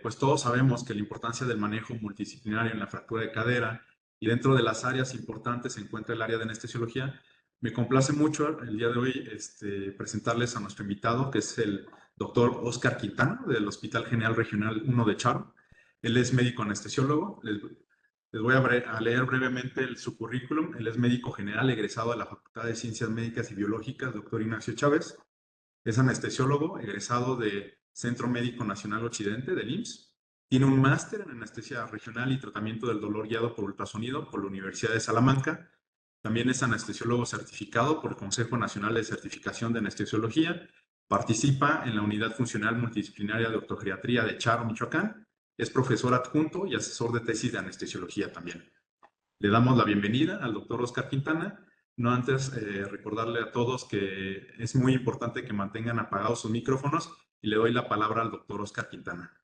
pues todos sabemos que la importancia del manejo multidisciplinario en la fractura de cadera y dentro de las áreas importantes se encuentra el área de anestesiología. Me complace mucho el día de hoy presentarles a nuestro invitado, que es el doctor Oscar Quintana, del Hospital General Regional 1 de Charo. Él es médico anestesiólogo. Les voy a leer brevemente su currículum. Él es médico general egresado de la Facultad de Ciencias Médicas y Biológicas, doctor Ignacio Chávez. Es anestesiólogo, egresado de Centro Médico Nacional Occidente, del IMSS. Tiene un máster en anestesia regional y tratamiento del dolor guiado por ultrasonido por la Universidad de Salamanca. También es anestesiólogo certificado por el Consejo Nacional de Certificación de Anestesiología. Participa en la Unidad Funcional Multidisciplinaria de Ortogeriatría de Charo, Michoacán. Es profesor adjunto y asesor de tesis de anestesiología también. Le damos la bienvenida al doctor Oscar Quintana. No antes recordarle a todos que es muy importante que mantengan apagados sus micrófonos y le doy la palabra al doctor Oscar Quintana.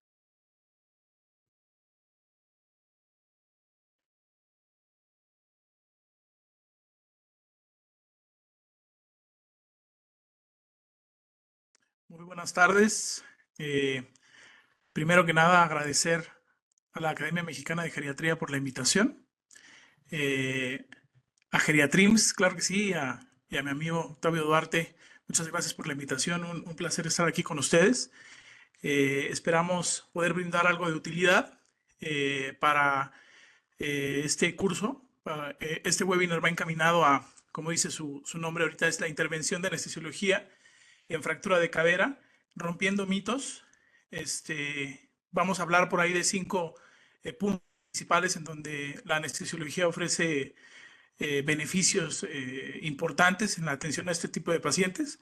Muy buenas tardes. Primero que nada, agradecer a la Academia Mexicana de Geriatría por la invitación. A Geriatrims, claro que sí, y a mi amigo Octavio Duarte, muchas gracias por la invitación. Un placer estar aquí con ustedes. Esperamos poder brindar algo de utilidad para este curso. Este webinar va encaminado a, como dice su nombre ahorita, es la intervención de anestesiología en fractura de cadera, rompiendo mitos. Vamos a hablar por ahí de 5 puntos principales en donde la anestesiología ofrece beneficios importantes en la atención a este tipo de pacientes.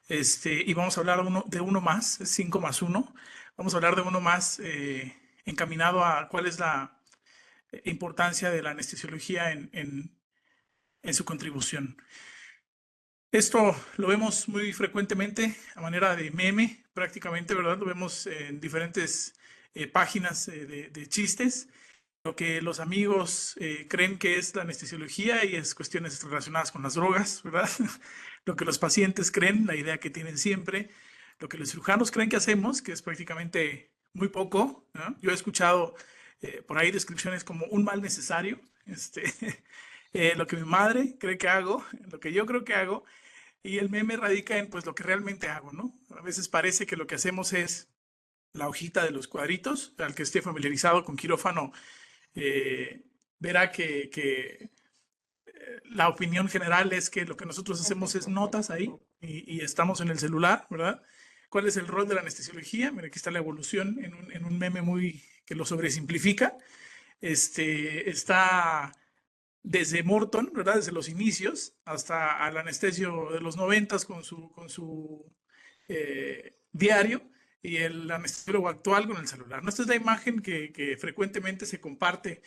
Y vamos a hablar de uno más, 5 más 1. Vamos a hablar de uno más encaminado a cuál es la importancia de la anestesiología en su contribución. Esto lo vemos muy frecuentemente a manera de meme, prácticamente, ¿verdad? Lo vemos en diferentes páginas de chistes. Lo que los amigos creen que es la anestesiología y es cuestiones relacionadas con las drogas, ¿verdad? Lo que los pacientes creen, la idea que tienen siempre. Lo que los cirujanos creen que hacemos, que es prácticamente muy poco, ¿no? Yo he escuchado por ahí descripciones como un mal necesario. Lo que mi madre cree que hago, lo que yo creo que hago, y el meme radica en pues lo que realmente hago, ¿no? A veces parece que lo que hacemos es la hojita de los cuadritos. Al que esté familiarizado con quirófano verá que la opinión general es que lo que nosotros hacemos es notas ahí y estamos en el celular, ¿verdad? ¿Cuál es el rol de la anestesiología? Mira, aquí está la evolución en un meme muy que lo sobresimplifica. Está desde Morton, ¿verdad? Desde los inicios hasta al anestesio de los 90 con su diario y el anestesiólogo actual con el celular. ¿No? Esta es la imagen que frecuentemente se comparte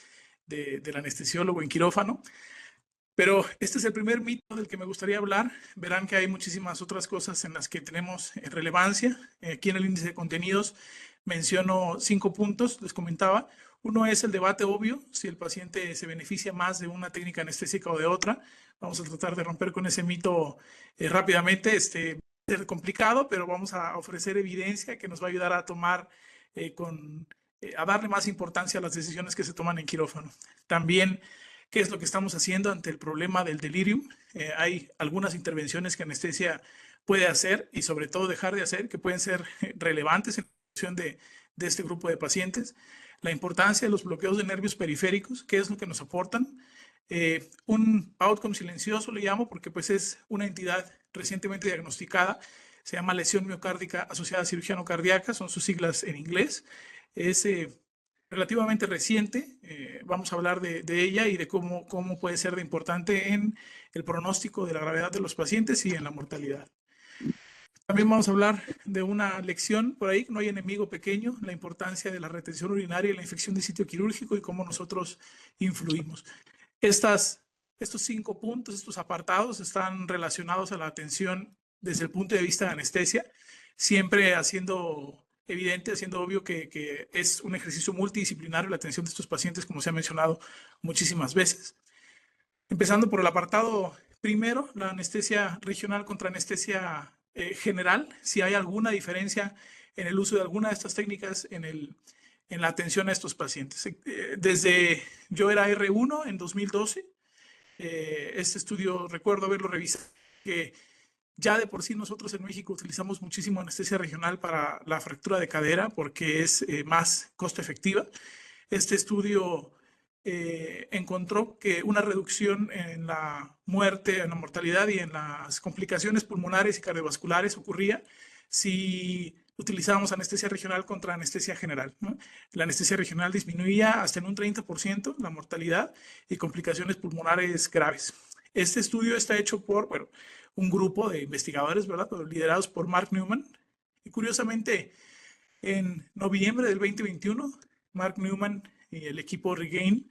del anestesiólogo en quirófano. Pero este es el primer mito del que me gustaría hablar. Verán que hay muchísimas otras cosas en las que tenemos relevancia. Aquí en el índice de contenidos menciono 5 puntos, les comentaba. Uno es el debate obvio, si el paciente se beneficia más de una técnica anestésica o de otra. Vamos a tratar de romper con ese mito rápidamente. Va a ser complicado, pero vamos a ofrecer evidencia que nos va a ayudar a tomar a darle más importancia a las decisiones que se toman en quirófano. También, ¿qué es lo que estamos haciendo ante el problema del delirium? Hay algunas intervenciones que anestesia puede hacer y sobre todo dejar de hacer que pueden ser relevantes en función de este grupo de pacientes. La importancia de los bloqueos de nervios periféricos, ¿qué es lo que nos aportan? Un outcome silencioso le llamo porque pues es una entidad recientemente diagnosticada, se llama lesión miocárdica asociada a cirugía no cardíaca, son sus siglas en inglés. Es relativamente reciente, vamos a hablar de ella y de cómo puede ser de importante en el pronóstico de la gravedad de los pacientes y en la mortalidad. También vamos a hablar de una lección por ahí, no hay enemigo pequeño, la importancia de la retención urinaria y la infección de sitio quirúrgico y cómo nosotros influimos. Estos 5 puntos, estos apartados están relacionados a la atención desde el punto de vista de anestesia, siempre haciendo evidente, haciendo obvio que es un ejercicio multidisciplinario la atención de estos pacientes, como se ha mencionado muchísimas veces. Empezando por el apartado primero, la anestesia regional contra anestesia general, si hay alguna diferencia en el uso de alguna de estas técnicas en el en la atención a estos pacientes. Desde yo era R1 en 2012, este estudio recuerdo haberlo revisado, que ya de por sí nosotros en México utilizamos muchísimo anestesia regional para la fractura de cadera porque es más costo efectiva. Este estudio encontró que una reducción en la muerte, en la mortalidad y en las complicaciones pulmonares y cardiovasculares ocurría si utilizábamos anestesia regional contra anestesia general, ¿no? La anestesia regional disminuía hasta en un 30% la mortalidad y complicaciones pulmonares graves. Este estudio está hecho por, bueno, un grupo de investigadores, ¿verdad? Liderados por Mark Newman. Y curiosamente, en noviembre del 2021, Mark Newman y el equipo Regain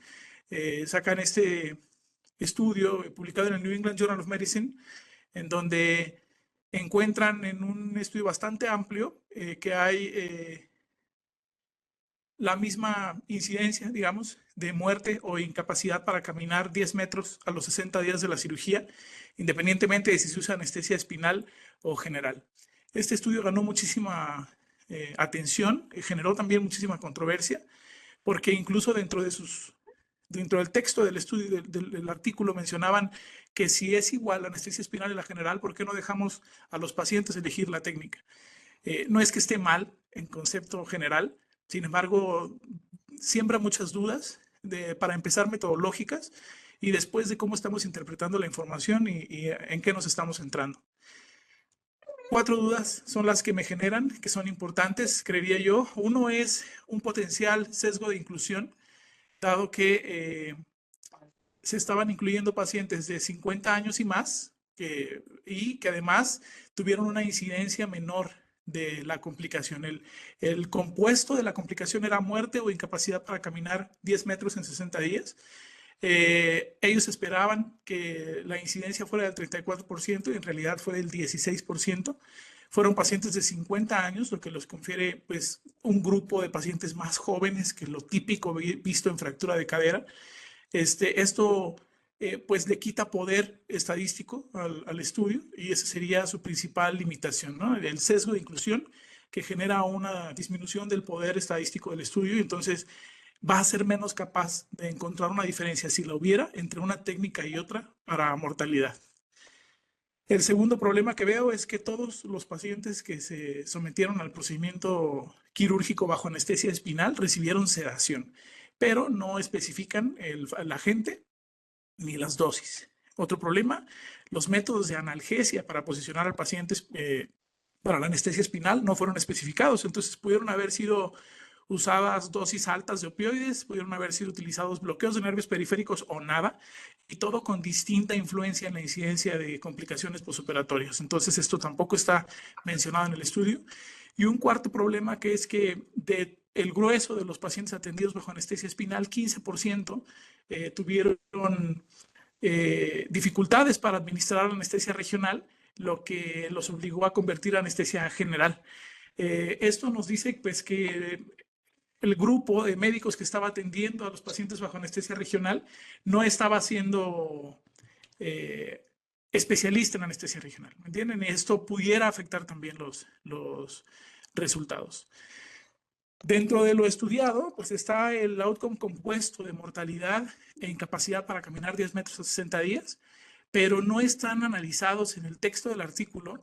sacan este estudio publicado en el New England Journal of Medicine, en donde encuentran en un estudio bastante amplio que hay la misma incidencia, digamos, de muerte o incapacidad para caminar 10 metros a los 60 días de la cirugía, independientemente de si se usa anestesia espinal o general. Este estudio ganó muchísima atención, generó también muchísima controversia, porque incluso dentro del texto del estudio, del artículo, mencionaban que si es igual la anestesia espinal y la general, ¿por qué no dejamos a los pacientes elegir la técnica? No es que esté mal en concepto general, sin embargo, siembra muchas dudas, para empezar metodológicas, y después de cómo estamos interpretando la información y en qué nos estamos centrando. 4 dudas son las que me generan, que son importantes, creería yo. Uno es un potencial sesgo de inclusión, dado que se estaban incluyendo pacientes de 50 años y más, y que además tuvieron una incidencia menor de la complicación. El compuesto de la complicación era muerte o incapacidad para caminar 10 metros en 60 días. Ellos esperaban que la incidencia fuera del 34% y en realidad fue del 16%. Fueron pacientes de 50 años, lo que los confiere pues, un grupo de pacientes más jóvenes que lo típico visto en fractura de cadera. Esto pues le quita poder estadístico al estudio y esa sería su principal limitación, ¿no? El sesgo de inclusión que genera una disminución del poder estadístico del estudio y entonces va a ser menos capaz de encontrar una diferencia, si la hubiera, entre una técnica y otra para mortalidad. El segundo problema que veo es que todos los pacientes que se sometieron al procedimiento quirúrgico bajo anestesia espinal recibieron sedación, pero no especifican el agente ni las dosis. Otro problema, los métodos de analgesia para posicionar al paciente para la anestesia espinal no fueron especificados, entonces pudieron haber sido usadas dosis altas de opioides, pudieron haber sido utilizados bloqueos de nervios periféricos o nada, y todo con distinta influencia en la incidencia de complicaciones posoperatorias. Entonces esto tampoco está mencionado en el estudio. Y un cuarto problema que es que el grueso de los pacientes atendidos bajo anestesia espinal, 15% tuvieron dificultades para administrar la anestesia regional, lo que los obligó a convertir a anestesia general. Esto nos dice pues, que el grupo de médicos que estaba atendiendo a los pacientes bajo anestesia regional no estaba siendo especialista en anestesia regional, ¿me entienden? Y esto pudiera afectar también los resultados. Dentro de lo estudiado, pues está el outcome compuesto de mortalidad e incapacidad para caminar 10 metros a 60 días, pero no están analizados en el texto del artículo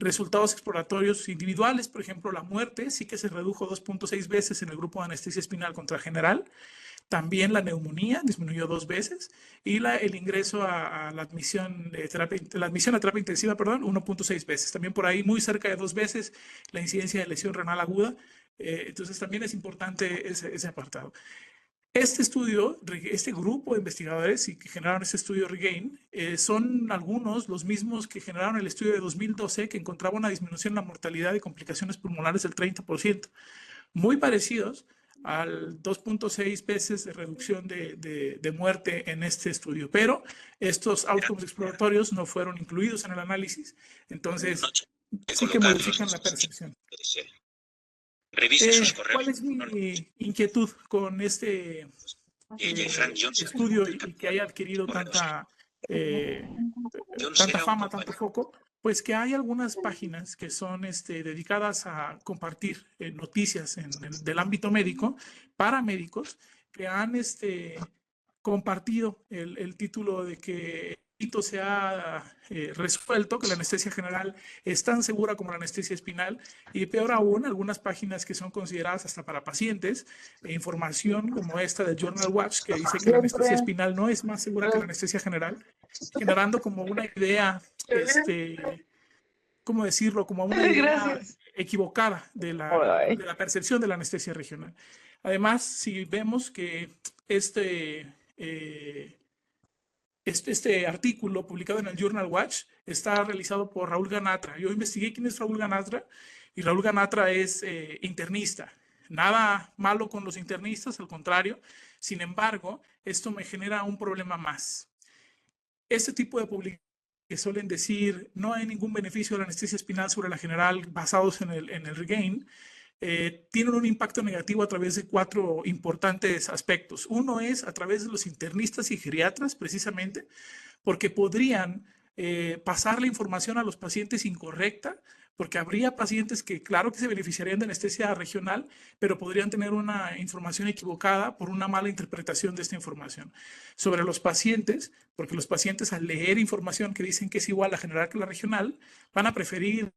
resultados exploratorios individuales. Por ejemplo, la muerte sí que se redujo 2.6 veces en el grupo de anestesia espinal contra general. También la neumonía disminuyó 2 veces y el ingreso a la admisión a terapia intensiva, 1.6 veces. También por ahí muy cerca de 2 veces la incidencia de lesión renal aguda. Entonces también es importante ese apartado. Este estudio, este grupo de investigadores y que generaron este estudio Regain, son algunos los mismos que generaron el estudio de 2012 que encontraba una disminución en la mortalidad y complicaciones pulmonares del 30%, muy parecidos al 2.6 veces de reducción de muerte en este estudio, pero estos outcomes exploratorios no fueron incluidos en el análisis, entonces sí que modifican la percepción. ¿Cuál es mi inquietud con este estudio y que haya adquirido tanta fama, tanto foco? Pues que hay algunas páginas que son dedicadas a compartir noticias del ámbito médico para médicos que han compartido el título de que el mito se ha resuelto, que la anestesia general es tan segura como la anestesia espinal, y peor aún, algunas páginas que son consideradas hasta para pacientes, información como esta del Journal Watch, que dice que la anestesia espinal no es más segura que la anestesia general, generando como una idea, ¿cómo decirlo? Como una idea Gracias. equivocada Ay. de la percepción de la anestesia regional. Además, si vemos que eh, este artículo publicado en el Journal Watch está realizado por Raúl Ganatra. Yo investigué quién es Raúl Ganatra y Raúl Ganatra es internista. Nada malo con los internistas, al contrario. Sin embargo, esto me genera un problema más. Este tipo de publicaciones que suelen decir no hay ningún beneficio de la anestesia espinal sobre la general basados en el regain, tienen un impacto negativo a través de 4 importantes aspectos. Uno es a través de los internistas y geriatras, precisamente, porque podrían pasar la información a los pacientes incorrecta, porque habría pacientes que claro que se beneficiarían de anestesia regional, pero podrían tener una información equivocada por una mala interpretación de esta información. Sobre los pacientes, porque los pacientes al leer información que dicen que es igual la general que la regional, van a preferir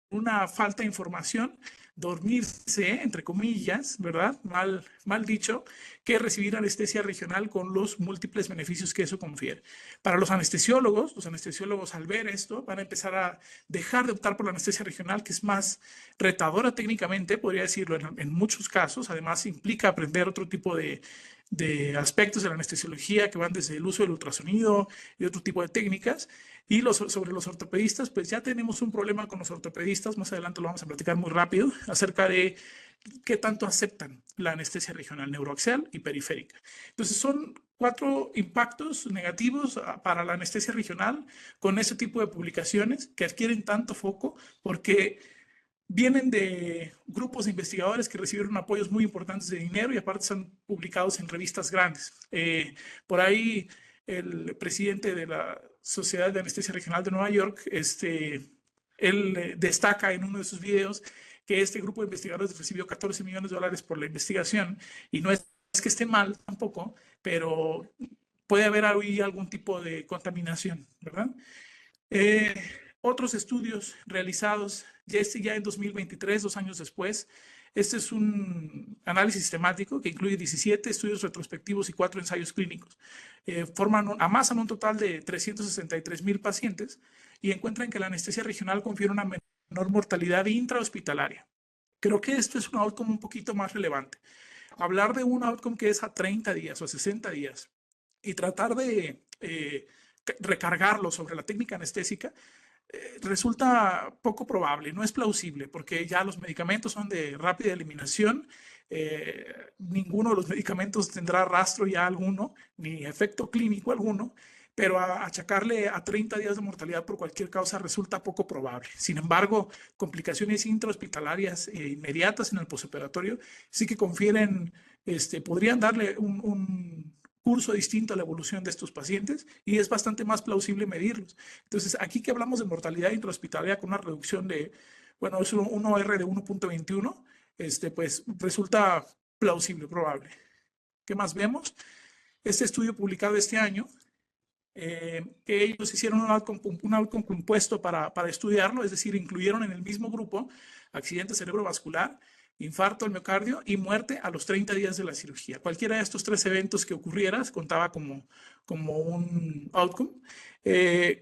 una falta de información, dormirse, entre comillas, ¿verdad? Mal dicho, que recibir anestesia regional con los múltiples beneficios que eso confiere. Para los anestesiólogos al ver esto van a empezar a dejar de optar por la anestesia regional, que es más retadora técnicamente, podría decirlo en muchos casos. Además, implica aprender otro tipo de aspectos de la anestesiología que van desde el uso del ultrasonido y otro tipo de técnicas. Y sobre los ortopedistas, pues ya tenemos un problema con los ortopedistas, más adelante lo vamos a platicar muy rápido, acerca de qué tanto aceptan la anestesia regional neuroaxial y periférica. Entonces son 4 impactos negativos para la anestesia regional con ese tipo de publicaciones que adquieren tanto foco porque vienen de grupos de investigadores que recibieron apoyos muy importantes de dinero y aparte son publicados en revistas grandes. Por ahí el presidente de la Sociedad de Anestesia Regional de Nueva York, él destaca en uno de sus videos que este grupo de investigadores recibió $14 millones por la investigación y no es que esté mal tampoco, pero puede haber ahí algún tipo de contaminación, ¿verdad? Eh, Otros estudios realizados ya en 2023, 2 años después. Este es un análisis sistemático que incluye 17 estudios retrospectivos y 4 ensayos clínicos. Amasan un total de 363,000 pacientes y encuentran que la anestesia regional confiere una menor mortalidad intrahospitalaria. Creo que esto es un outcome un poquito más relevante. Hablar de un outcome que es a 30 días o a 60 días y tratar de recargarlo sobre la técnica anestésica resulta poco probable, no es plausible, porque ya los medicamentos son de rápida eliminación, ninguno de los medicamentos tendrá rastro ya alguno, ni efecto clínico alguno, pero achacarle a 30 días de mortalidad por cualquier causa resulta poco probable. Sin embargo, complicaciones intrahospitalarias inmediatas en el postoperatorio sí que confieren, podrían darle un curso distinto a la evolución de estos pacientes y es bastante más plausible medirlos. Entonces, aquí que hablamos de mortalidad intrahospitalaria con una reducción de, bueno, es un OR de 1.21, pues resulta plausible, probable. ¿Qué más vemos? Este estudio publicado este año, que ellos hicieron un outcome compuesto para estudiarlo, es decir, incluyeron en el mismo grupo accidente cerebrovascular, infarto al miocardio y muerte a los 30 días de la cirugía. Cualquiera de estos 3 eventos que ocurriera contaba como un outcome.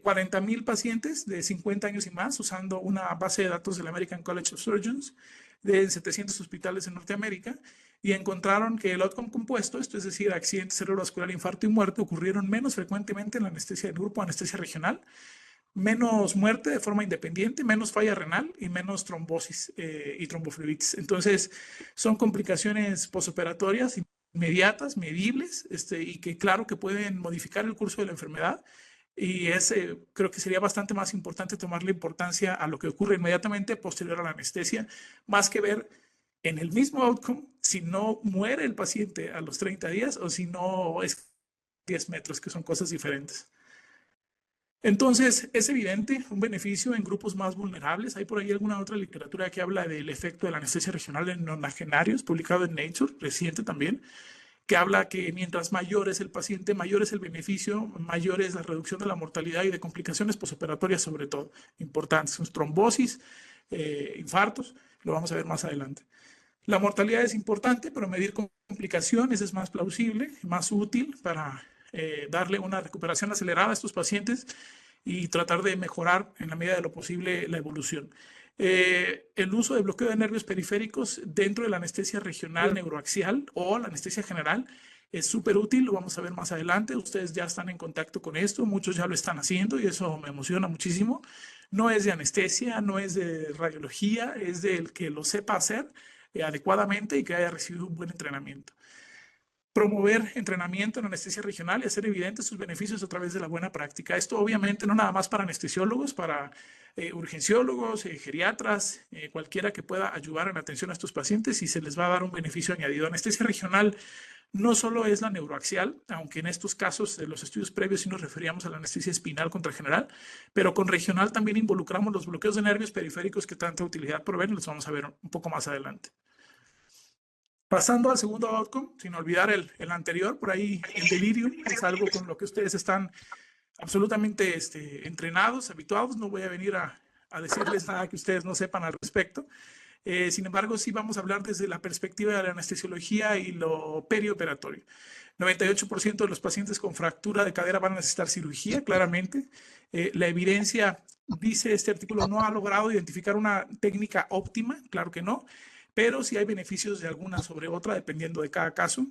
40,000 pacientes de 50 años y más usando una base de datos del American College of Surgeons de 700 hospitales en Norteamérica y encontraron que el outcome compuesto, esto es decir, accidente cerebrovascular, infarto y muerte, ocurrieron menos frecuentemente en la anestesia del grupo anestesia regional, menos muerte de forma independiente, menos falla renal y menos trombosis y tromboflebitis. Entonces, son complicaciones posoperatorias inmediatas, medibles, y que claro que pueden modificar el curso de la enfermedad. Y creo que sería bastante más importante tomarle importancia a lo que ocurre inmediatamente posterior a la anestesia, más que ver en el mismo outcome si no muere el paciente a los 30 días o si no es 10 metros, que son cosas diferentes. Entonces, es evidente un beneficio en grupos más vulnerables. Hay por ahí alguna otra literatura que habla del efecto de la anestesia regional en nonagenarios, publicado en Nature, reciente también, que habla que mientras mayor es el paciente, mayor es el beneficio, mayor es la reducción de la mortalidad y de complicaciones posoperatorias, sobre todo, importantes, trombosis, infartos, lo vamos a ver más adelante. La mortalidad es importante, pero medir complicaciones es más plausible, más útil para darle una recuperación acelerada a estos pacientes y tratar de mejorar en la medida de lo posible la evolución. El uso de bloqueo de nervios periféricos dentro de la anestesia regional neuroaxial o la anestesia general es súper útil, lo vamos a ver más adelante. Ustedes ya están en contacto con esto, muchos ya lo están haciendo y eso me emociona muchísimo. No es de anestesia, no es de radiología, es del que lo sepa hacer adecuadamente y que haya recibido un buen entrenamiento. Promover entrenamiento en anestesia regional y hacer evidentes sus beneficios a través de la buena práctica. Esto obviamente no nada más para anestesiólogos, para urgenciólogos, geriatras, cualquiera que pueda ayudar en la atención a estos pacientes y se les va a dar un beneficio añadido. Anestesia regional no solo es la neuroaxial, aunque en estos casos de los estudios previos sí nos referíamos a la anestesia espinal contra general, pero con regional también involucramos los bloqueos de nervios periféricos que tanta utilidad proveen, los vamos a ver un poco más adelante. Pasando al segundo outcome, sin olvidar el anterior, por ahí el delirium es algo con lo que ustedes están absolutamente entrenados, habituados. No voy a venir a decirles nada que ustedes no sepan al respecto. Sin embargo, sí vamos a hablar desde la perspectiva de la anestesiología y lo perioperatorio. 98% de los pacientes con fractura de cadera van a necesitar cirugía, claramente. La evidencia, dice este artículo, no ha logrado identificar una técnica óptima, claro que no, pero sí hay beneficios de alguna sobre otra, dependiendo de cada caso.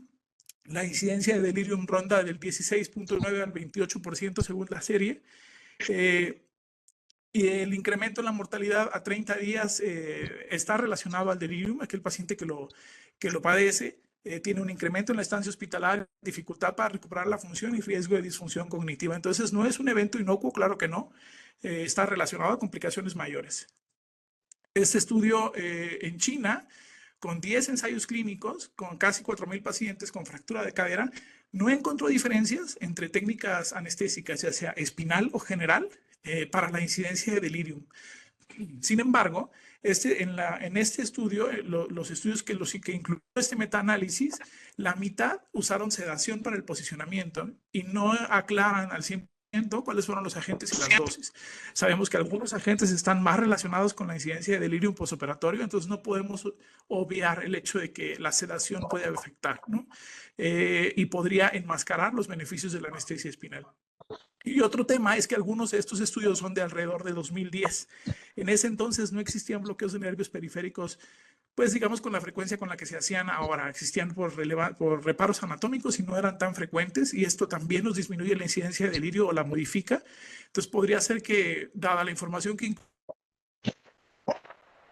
La incidencia de delirium ronda del 16.9 al 28% según la serie. Y el incremento en la mortalidad a 30 días está relacionado al delirium. Aquel paciente que lo padece tiene un incremento en la estancia hospitalaria, dificultad para recuperar la función y riesgo de disfunción cognitiva. Entonces, no es un evento inocuo, claro que no. Está relacionado a complicaciones mayores. Este estudio en China, con 10 ensayos clínicos, con casi 4,000 pacientes con fractura de cadera, no encontró diferencias entre técnicas anestésicas, ya sea espinal o general, para la incidencia de delirium. Sin embargo, en este estudio, los estudios que incluyó este metaanálisis, la mitad usaron sedación para el posicionamiento y no aclaran al 100% cuáles fueron los agentes y las dosis. Sabemos que algunos agentes están más relacionados con la incidencia de delirium postoperatorio, entonces no podemos obviar el hecho de que la sedación puede afectar, ¿no? Y podría enmascarar los beneficios de la anestesia espinal. Y otro tema es que algunos de estos estudios son de alrededor de 2010. En ese entonces no existían bloqueos de nervios periféricos, pues digamos con la frecuencia con la que se hacían ahora. Existían por reparos anatómicos y no eran tan frecuentes y esto también nos disminuye la incidencia de delirio o la modifica. Entonces podría ser que, dada la información que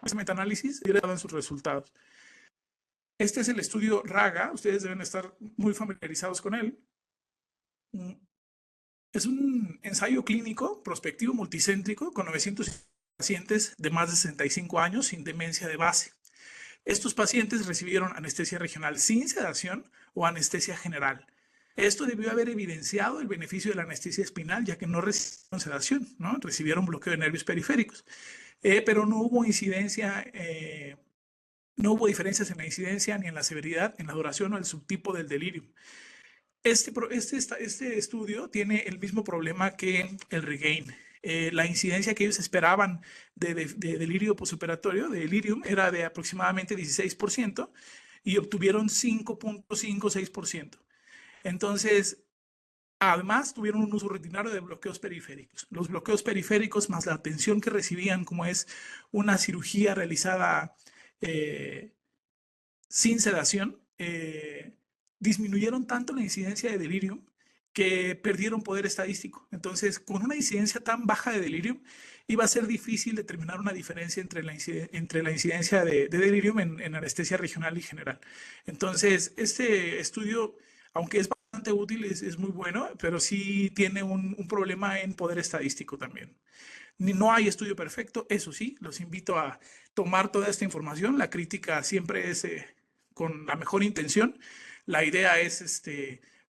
ese metaanálisis, hubiera dado en sus resultados. Este es el estudio RAGA, ustedes deben estar muy familiarizados con él. Es un ensayo clínico prospectivo multicéntrico con 900 pacientes de más de 65 años sin demencia de base. Estos pacientes recibieron anestesia regional sin sedación o anestesia general. Esto debió haber evidenciado el beneficio de la anestesia espinal, ya que no recibieron sedación, ¿no? Recibieron bloqueo de nervios periféricos. Pero no hubo incidencia, no hubo diferencias en la incidencia ni en la severidad, en la duración o el subtipo del delirium. Este estudio tiene el mismo problema que el REGAIN. La incidencia que ellos esperaban de delirio postoperatorio, de delirium, era de aproximadamente 16% y obtuvieron 5.56%. Entonces, además, tuvieron un uso rutinario de bloqueos periféricos. Los bloqueos periféricos más la atención que recibían, como es una cirugía realizada sin sedación, disminuyeron tanto la incidencia de delirium que perdieron poder estadístico. Entonces, con una incidencia tan baja de delirium, iba a ser difícil determinar una diferencia entre la incidencia de delirium en anestesia regional y general. Entonces, este estudio, aunque es bastante útil, es muy bueno, pero sí tiene un problema en poder estadístico también. No hay estudio perfecto, eso sí, los invito a tomar toda esta información. La crítica siempre es con la mejor intención. La idea es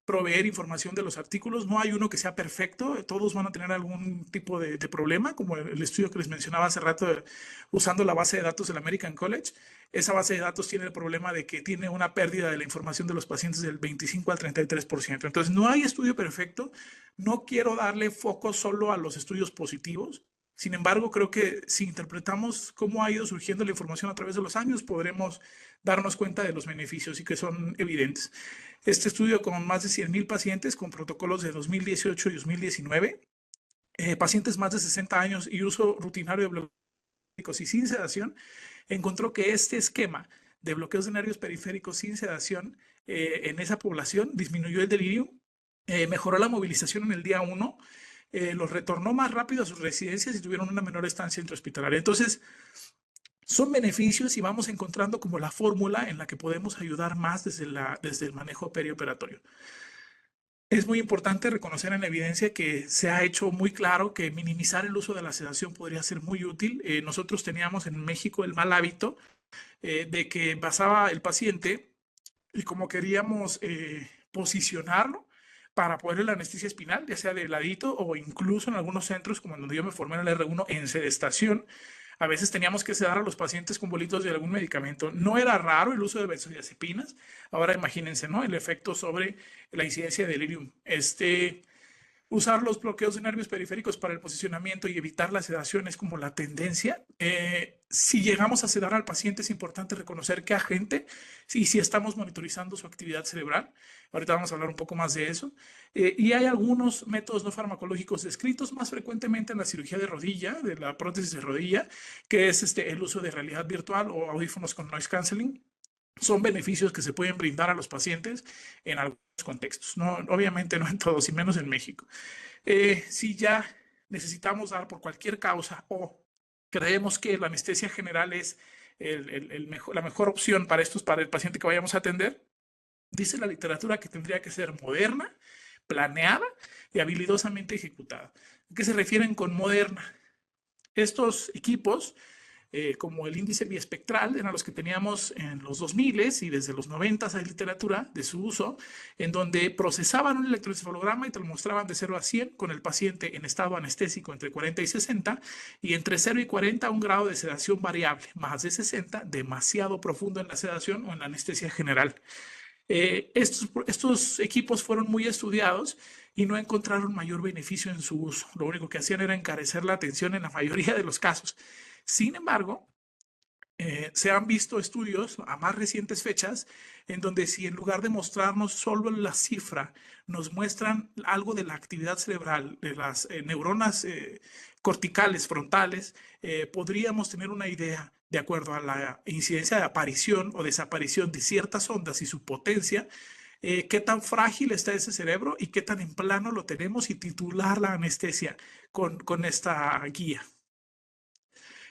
proveer información de los artículos. No hay uno que sea perfecto, todos van a tener algún tipo de problema, como el estudio que les mencionaba hace rato, usando la base de datos del American College. Esa base de datos tiene el problema de que tiene una pérdida de la información de los pacientes del 25 al 33%. Entonces, no hay estudio perfecto. No quiero darle foco solo a los estudios positivos. Sin embargo, creo que si interpretamos cómo ha ido surgiendo la información a través de los años, podremos darnos cuenta de los beneficios y que son evidentes. Este estudio con más de 100,000 pacientes con protocolos de 2018 y 2019, pacientes más de 60 años y uso rutinario de bloqueos y sin sedación, encontró que este esquema de bloqueos de nervios periféricos sin sedación en esa población disminuyó el delirio, mejoró la movilización en el día 1, los retornó más rápido a sus residencias y tuvieron una menor estancia intrahospitalaria. Entonces, son beneficios y vamos encontrando como la fórmula en la que podemos ayudar más desde el manejo perioperatorio. Es muy importante reconocer en la evidencia que se ha hecho muy claro que minimizar el uso de la sedación podría ser muy útil. Nosotros teníamos en México el mal hábito de que pasaba el paciente y como queríamos posicionarlo para ponerle la anestesia espinal, ya sea de ladito o incluso en algunos centros, como en donde yo me formé en el R1, en sedestación, a veces teníamos que sedar a los pacientes con bolitos de algún medicamento. No era raro el uso de benzodiazepinas. Ahora imagínense, ¿no? El efecto sobre la incidencia de delirium. Usar los bloqueos de nervios periféricos para el posicionamiento y evitar la sedación es como la tendencia. Si llegamos a sedar al paciente, es importante reconocer qué agente y si estamos monitorizando su actividad cerebral. Ahorita vamos a hablar un poco más de eso. Y hay algunos métodos no farmacológicos descritos más frecuentemente en la cirugía de rodilla, de la prótesis de rodilla, que es el uso de realidad virtual o audífonos con noise canceling. Son beneficios que se pueden brindar a los pacientes en algunos contextos, no, obviamente no en todos y menos en México. Si ya necesitamos dar por cualquier causa o creemos que la anestesia general es la mejor opción para el paciente que vayamos a atender, dice la literatura que tendría que ser moderna, planeada y habilidosamente ejecutada. ¿A qué se refieren con moderna? Estos equipos como el índice biespectral, eran los que teníamos en los 2000 y desde los 90 hay literatura de su uso, en donde procesaban un electroencefalograma y te lo mostraban de 0 a 100 con el paciente en estado anestésico entre 40 y 60 y entre 0 y 40 un grado de sedación variable, más de 60 demasiado profundo en la sedación o en la anestesia general. Estos equipos fueron muy estudiados y no encontraron mayor beneficio en su uso. Lo único que hacían era encarecer la atención en la mayoría de los casos. Sin embargo, se han visto estudios a más recientes fechas en donde si en lugar de mostrarnos solo la cifra, nos muestran algo de la actividad cerebral, de las neuronas corticales, frontales, podríamos tener una idea de acuerdo a la incidencia de aparición o desaparición de ciertas ondas y su potencia, qué tan frágil está ese cerebro y qué tan en plano lo tenemos y titular la anestesia con esta guía.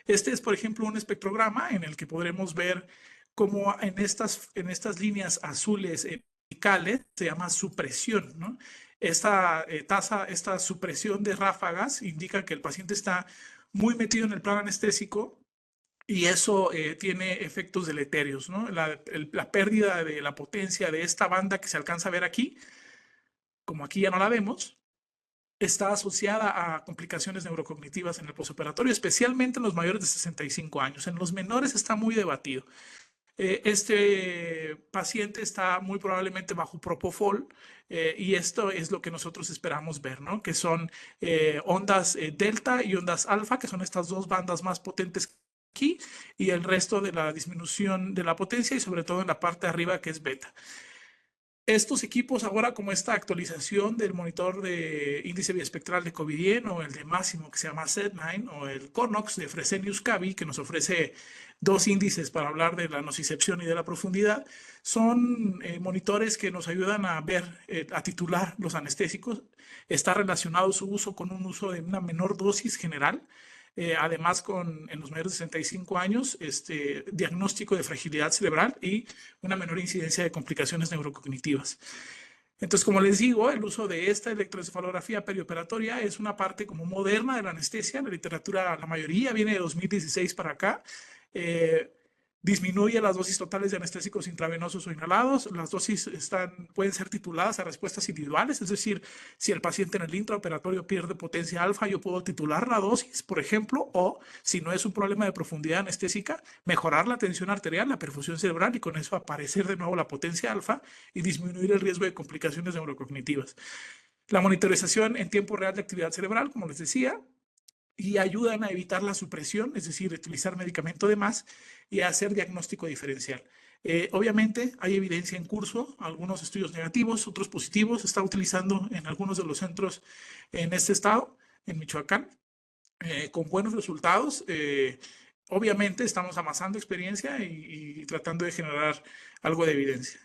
Este es, por ejemplo, un espectrograma en el que podremos ver cómo en estas líneas azules verticales se llama supresión, ¿no? Esta esta supresión de ráfagas indica que el paciente está muy metido en el plano anestésico y eso tiene efectos deleterios, ¿no? La pérdida de la potencia de esta banda que se alcanza a ver aquí, como aquí ya no la vemos, está asociada a complicaciones neurocognitivas en el postoperatorio, especialmente en los mayores de 65 años. En los menores está muy debatido. Este paciente está muy probablemente bajo propofol y esto es lo que nosotros esperamos ver, ¿no? Que son ondas delta y ondas alfa, que son estas dos bandas más potentes aquí, y el resto de la disminución de la potencia y sobre todo en la parte de arriba que es beta. Estos equipos ahora, como esta actualización del monitor de índice biespectral de COVID-10 o el de máximo que se llama SET9 o el Connox de Fresenius Kabi, que nos ofrece dos índices para hablar de la nocicepción y de la profundidad, son monitores que nos ayudan a ver, a titular los anestésicos. Está relacionado su uso con un uso de una menor dosis general. Además, en los mayores de 65 años, diagnóstico de fragilidad cerebral y una menor incidencia de complicaciones neurocognitivas. Entonces, como les digo, el uso de esta electroencefalografía perioperatoria es una parte como moderna de la anestesia. La literatura, la mayoría viene de 2016 para acá. disminuye las dosis totales de anestésicos intravenosos o inhalados. Las dosis pueden ser tituladas a respuestas individuales, es decir, si el paciente en el intraoperatorio pierde potencia alfa, yo puedo titular la dosis, por ejemplo, o si no es un problema de profundidad anestésica, mejorar la tensión arterial, la perfusión cerebral y con eso aparecer de nuevo la potencia alfa y disminuir el riesgo de complicaciones neurocognitivas. La monitorización en tiempo real de actividad cerebral, como les decía, y ayudan a evitar la supresión, es decir, utilizar medicamento de más y a hacer diagnóstico diferencial. Obviamente hay evidencia en curso, algunos estudios negativos, otros positivos, se está utilizando en algunos de los centros en este estado, en Michoacán, con buenos resultados. Obviamente estamos amasando experiencia y tratando de generar algo de evidencia.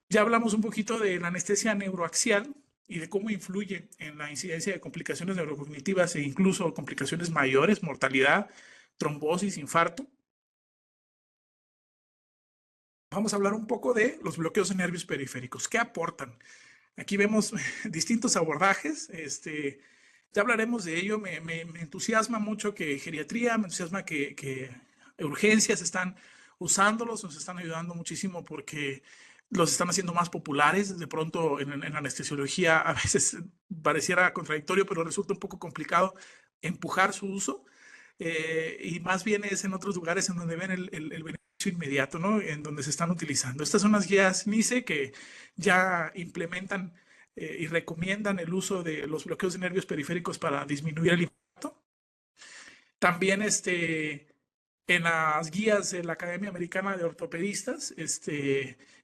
Ya hablamos un poquito de la anestesia neuroaxial y de cómo influye en la incidencia de complicaciones neurocognitivas e incluso complicaciones mayores, mortalidad, trombosis, infarto. Vamos a hablar un poco de los bloqueos de nervios periféricos. ¿Qué aportan? Aquí vemos distintos abordajes. Ya hablaremos de ello. Me entusiasma mucho que geriatría, me entusiasma que urgencias están usándolos, nos están ayudando muchísimo porque los están haciendo más populares. De pronto en la anestesiología a veces pareciera contradictorio, pero resulta un poco complicado empujar su uso. Y más bien es en otros lugares en donde ven el beneficio inmediato, ¿no? En donde se están utilizando. Estas son las guías NICE que ya implementan y recomiendan el uso de los bloqueos de nervios periféricos para disminuir el impacto. También en las guías de la Academia Americana de Ortopedistas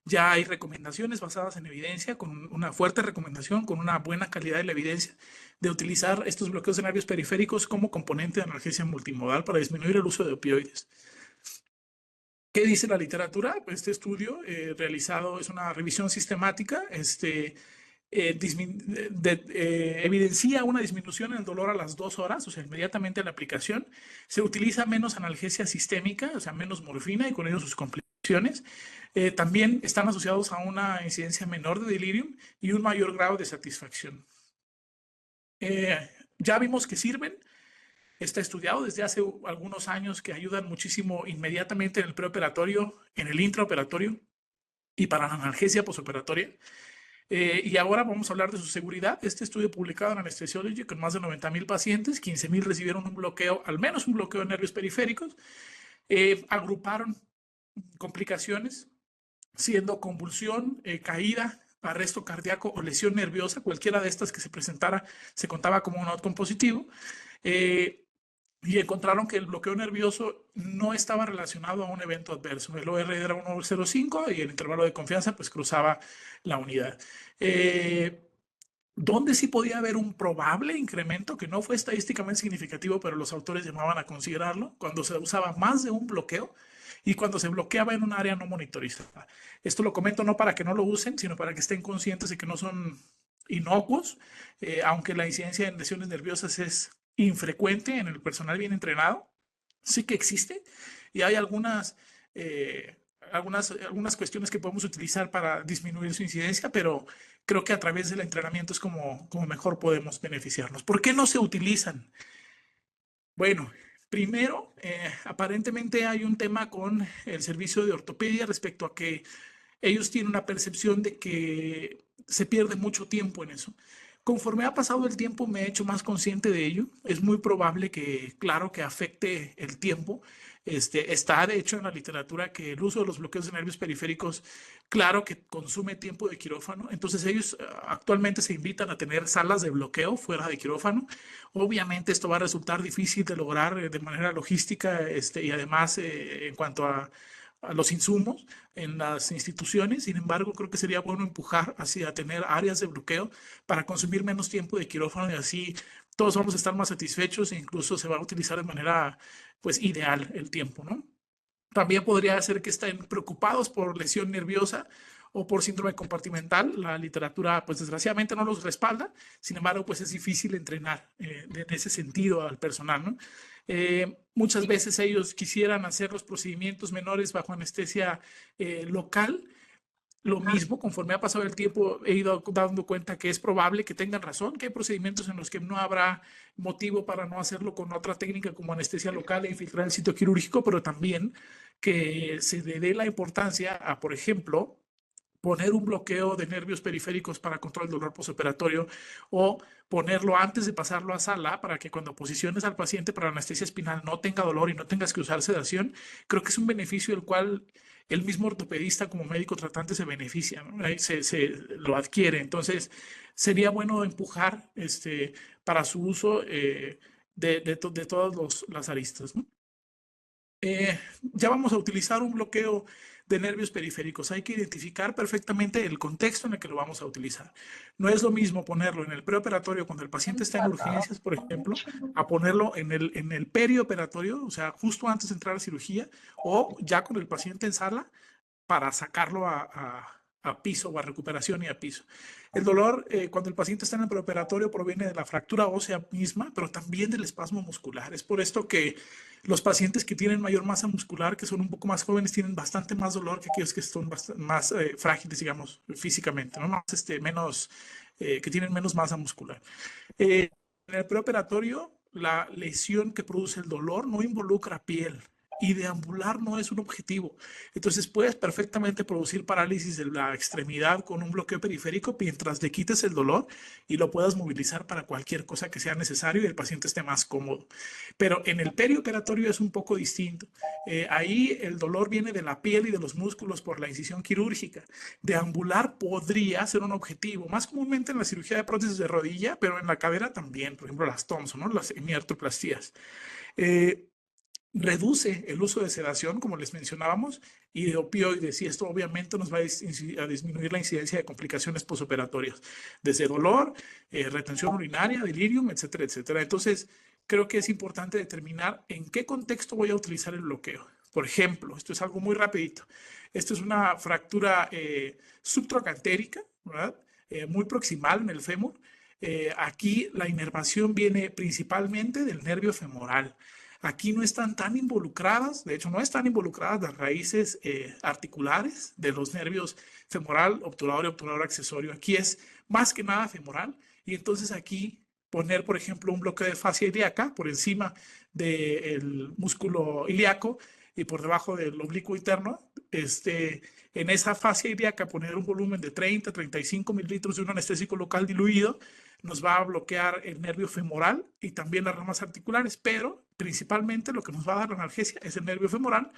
ya hay recomendaciones basadas en evidencia, con una fuerte recomendación, con una buena calidad de la evidencia, de utilizar estos bloqueos de nervios periféricos como componente de analgesia multimodal para disminuir el uso de opioides. ¿Qué dice la literatura? Este estudio realizado es una revisión sistemática, evidencia una disminución en el dolor a las 2 horas, o sea, inmediatamente a la aplicación. Se utiliza menos analgesia sistémica, o sea, menos morfina y con ello sus complicaciones. También están asociados a una incidencia menor de delirium y un mayor grado de satisfacción. Ya vimos que sirven. Está estudiado desde hace algunos años que ayudan muchísimo inmediatamente en el preoperatorio, en el intraoperatorio y para la analgesia posoperatoria. Y ahora vamos a hablar de su seguridad. Este estudio publicado en Anesthesiology con más de 90,000 pacientes, 15,000 recibieron un bloqueo, al menos un bloqueo de nervios periféricos. Agruparon complicaciones, siendo convulsión, caída, arresto cardíaco o lesión nerviosa. Cualquiera de estas que se presentara se contaba como un outcome positivo. Y encontraron que el bloqueo nervioso no estaba relacionado a un evento adverso. El OR era 1,05 y el intervalo de confianza pues cruzaba la unidad. ¿Dónde sí podía haber un probable incremento que no fue estadísticamente significativo, pero los autores llamaban a considerarlo? Cuando se usaba más de un bloqueo y cuando se bloqueaba en un área no monitorizada. Esto lo comento no para que no lo usen, sino para que estén conscientes de que no son inocuos, aunque la incidencia en lesiones nerviosas es infrecuente en el personal bien entrenado, sí que existe y hay algunas cuestiones que podemos utilizar para disminuir su incidencia, pero creo que a través del entrenamiento es como mejor podemos beneficiarnos. ¿Por qué no se utilizan? Bueno, primero, aparentemente hay un tema con el servicio de ortopedia respecto a que ellos tienen una percepción de que se pierde mucho tiempo en eso. Conforme ha pasado el tiempo, me he hecho más consciente de ello. Es muy probable que, claro, que afecte el tiempo. Está, de hecho, en la literatura que el uso de los bloqueos de nervios periféricos, claro que consume tiempo de quirófano. Entonces, ellos actualmente se invitan a tener salas de bloqueo fuera de quirófano. Obviamente, esto va a resultar difícil de lograr de manera logística y además en cuanto a los insumos en las instituciones. Sin embargo, creo que sería bueno empujar hacia tener áreas de bloqueo para consumir menos tiempo de quirófano y así todos vamos a estar más satisfechos e incluso se va a utilizar de manera pues ideal el tiempo, ¿no? También podría ser que estén preocupados por lesión nerviosa o por síndrome compartimental. La literatura, pues desgraciadamente no los respalda. Sin embargo, pues es difícil entrenar en ese sentido al personal, ¿no? Muchas veces ellos quisieran hacer los procedimientos menores bajo anestesia local. Lo mismo, conforme ha pasado el tiempo, he ido dando cuenta que es probable que tengan razón, que hay procedimientos en los que no habrá motivo para no hacerlo con otra técnica como anestesia local e infiltrar el sitio quirúrgico, pero también que se le dé la importancia a, por ejemplo, poner un bloqueo de nervios periféricos para control del dolor postoperatorio o ponerlo antes de pasarlo a sala para que cuando posiciones al paciente para anestesia espinal no tenga dolor y no tengas que usar sedación. Creo que es un beneficio del cual el mismo ortopedista como médico tratante se beneficia, ¿no? Se lo adquiere. Entonces, sería bueno empujar para su uso de todas las aristas, ¿no? Ya vamos a utilizar un bloqueo de nervios periféricos. Hay que identificar perfectamente el contexto en el que lo vamos a utilizar. No es lo mismo ponerlo en el preoperatorio cuando el paciente está en urgencias, por ejemplo, a ponerlo en el perioperatorio, o sea, justo antes de entrar a cirugía, o ya con el paciente en sala para sacarlo a piso o a recuperación y a piso. El dolor, cuando el paciente está en el preoperatorio, proviene de la fractura ósea misma, pero también del espasmo muscular. Es por esto que los pacientes que tienen mayor masa muscular, que son un poco más jóvenes, tienen bastante más dolor que aquellos que son más frágiles, digamos, físicamente, ¿no? Más, menos, que tienen menos masa muscular. En el preoperatorio, la lesión que produce el dolor no involucra piel y deambular no es un objetivo. Entonces puedes perfectamente producir parálisis de la extremidad con un bloqueo periférico mientras le quites el dolor y lo puedas movilizar para cualquier cosa que sea necesario y el paciente esté más cómodo. Pero en el perioperatorio es un poco distinto. Ahí el dolor viene de la piel y de los músculos por la incisión quirúrgica. Deambular podría ser un objetivo, más comúnmente en la cirugía de prótesis de rodilla, pero en la cadera también, por ejemplo las Thompson, ¿no? Las hemiartroplastías. Eh, Reduce el uso de sedación, como les mencionábamos, y de opioides, y esto obviamente nos va a disminuir la incidencia de complicaciones posoperatorias, desde dolor, retención urinaria, delirium, etcétera, etcétera. Entonces, creo que es importante determinar en qué contexto voy a utilizar el bloqueo. Por ejemplo, esto es algo muy rapidito. Esto es una fractura subtrocantérica, ¿verdad? Muy proximal en el fémur. Aquí la inervación viene principalmente del nervio femoral. Aquí no están tan involucradas, de hecho no están involucradas las raíces articulares de los nervios femoral, obturador y obturador accesorio. Aquí es más que nada femoral y entonces aquí poner, por ejemplo, un bloqueo de fascia ilíaca por encima del músculo ilíaco y por debajo del oblicuo interno, en esa fascia ilíaca poner un volumen de 30-35 mililitros de un anestésico local diluido nos va a bloquear el nervio femoral y también las ramas articulares, pero principalmente lo que nos va a dar la analgesia es el nervio femoral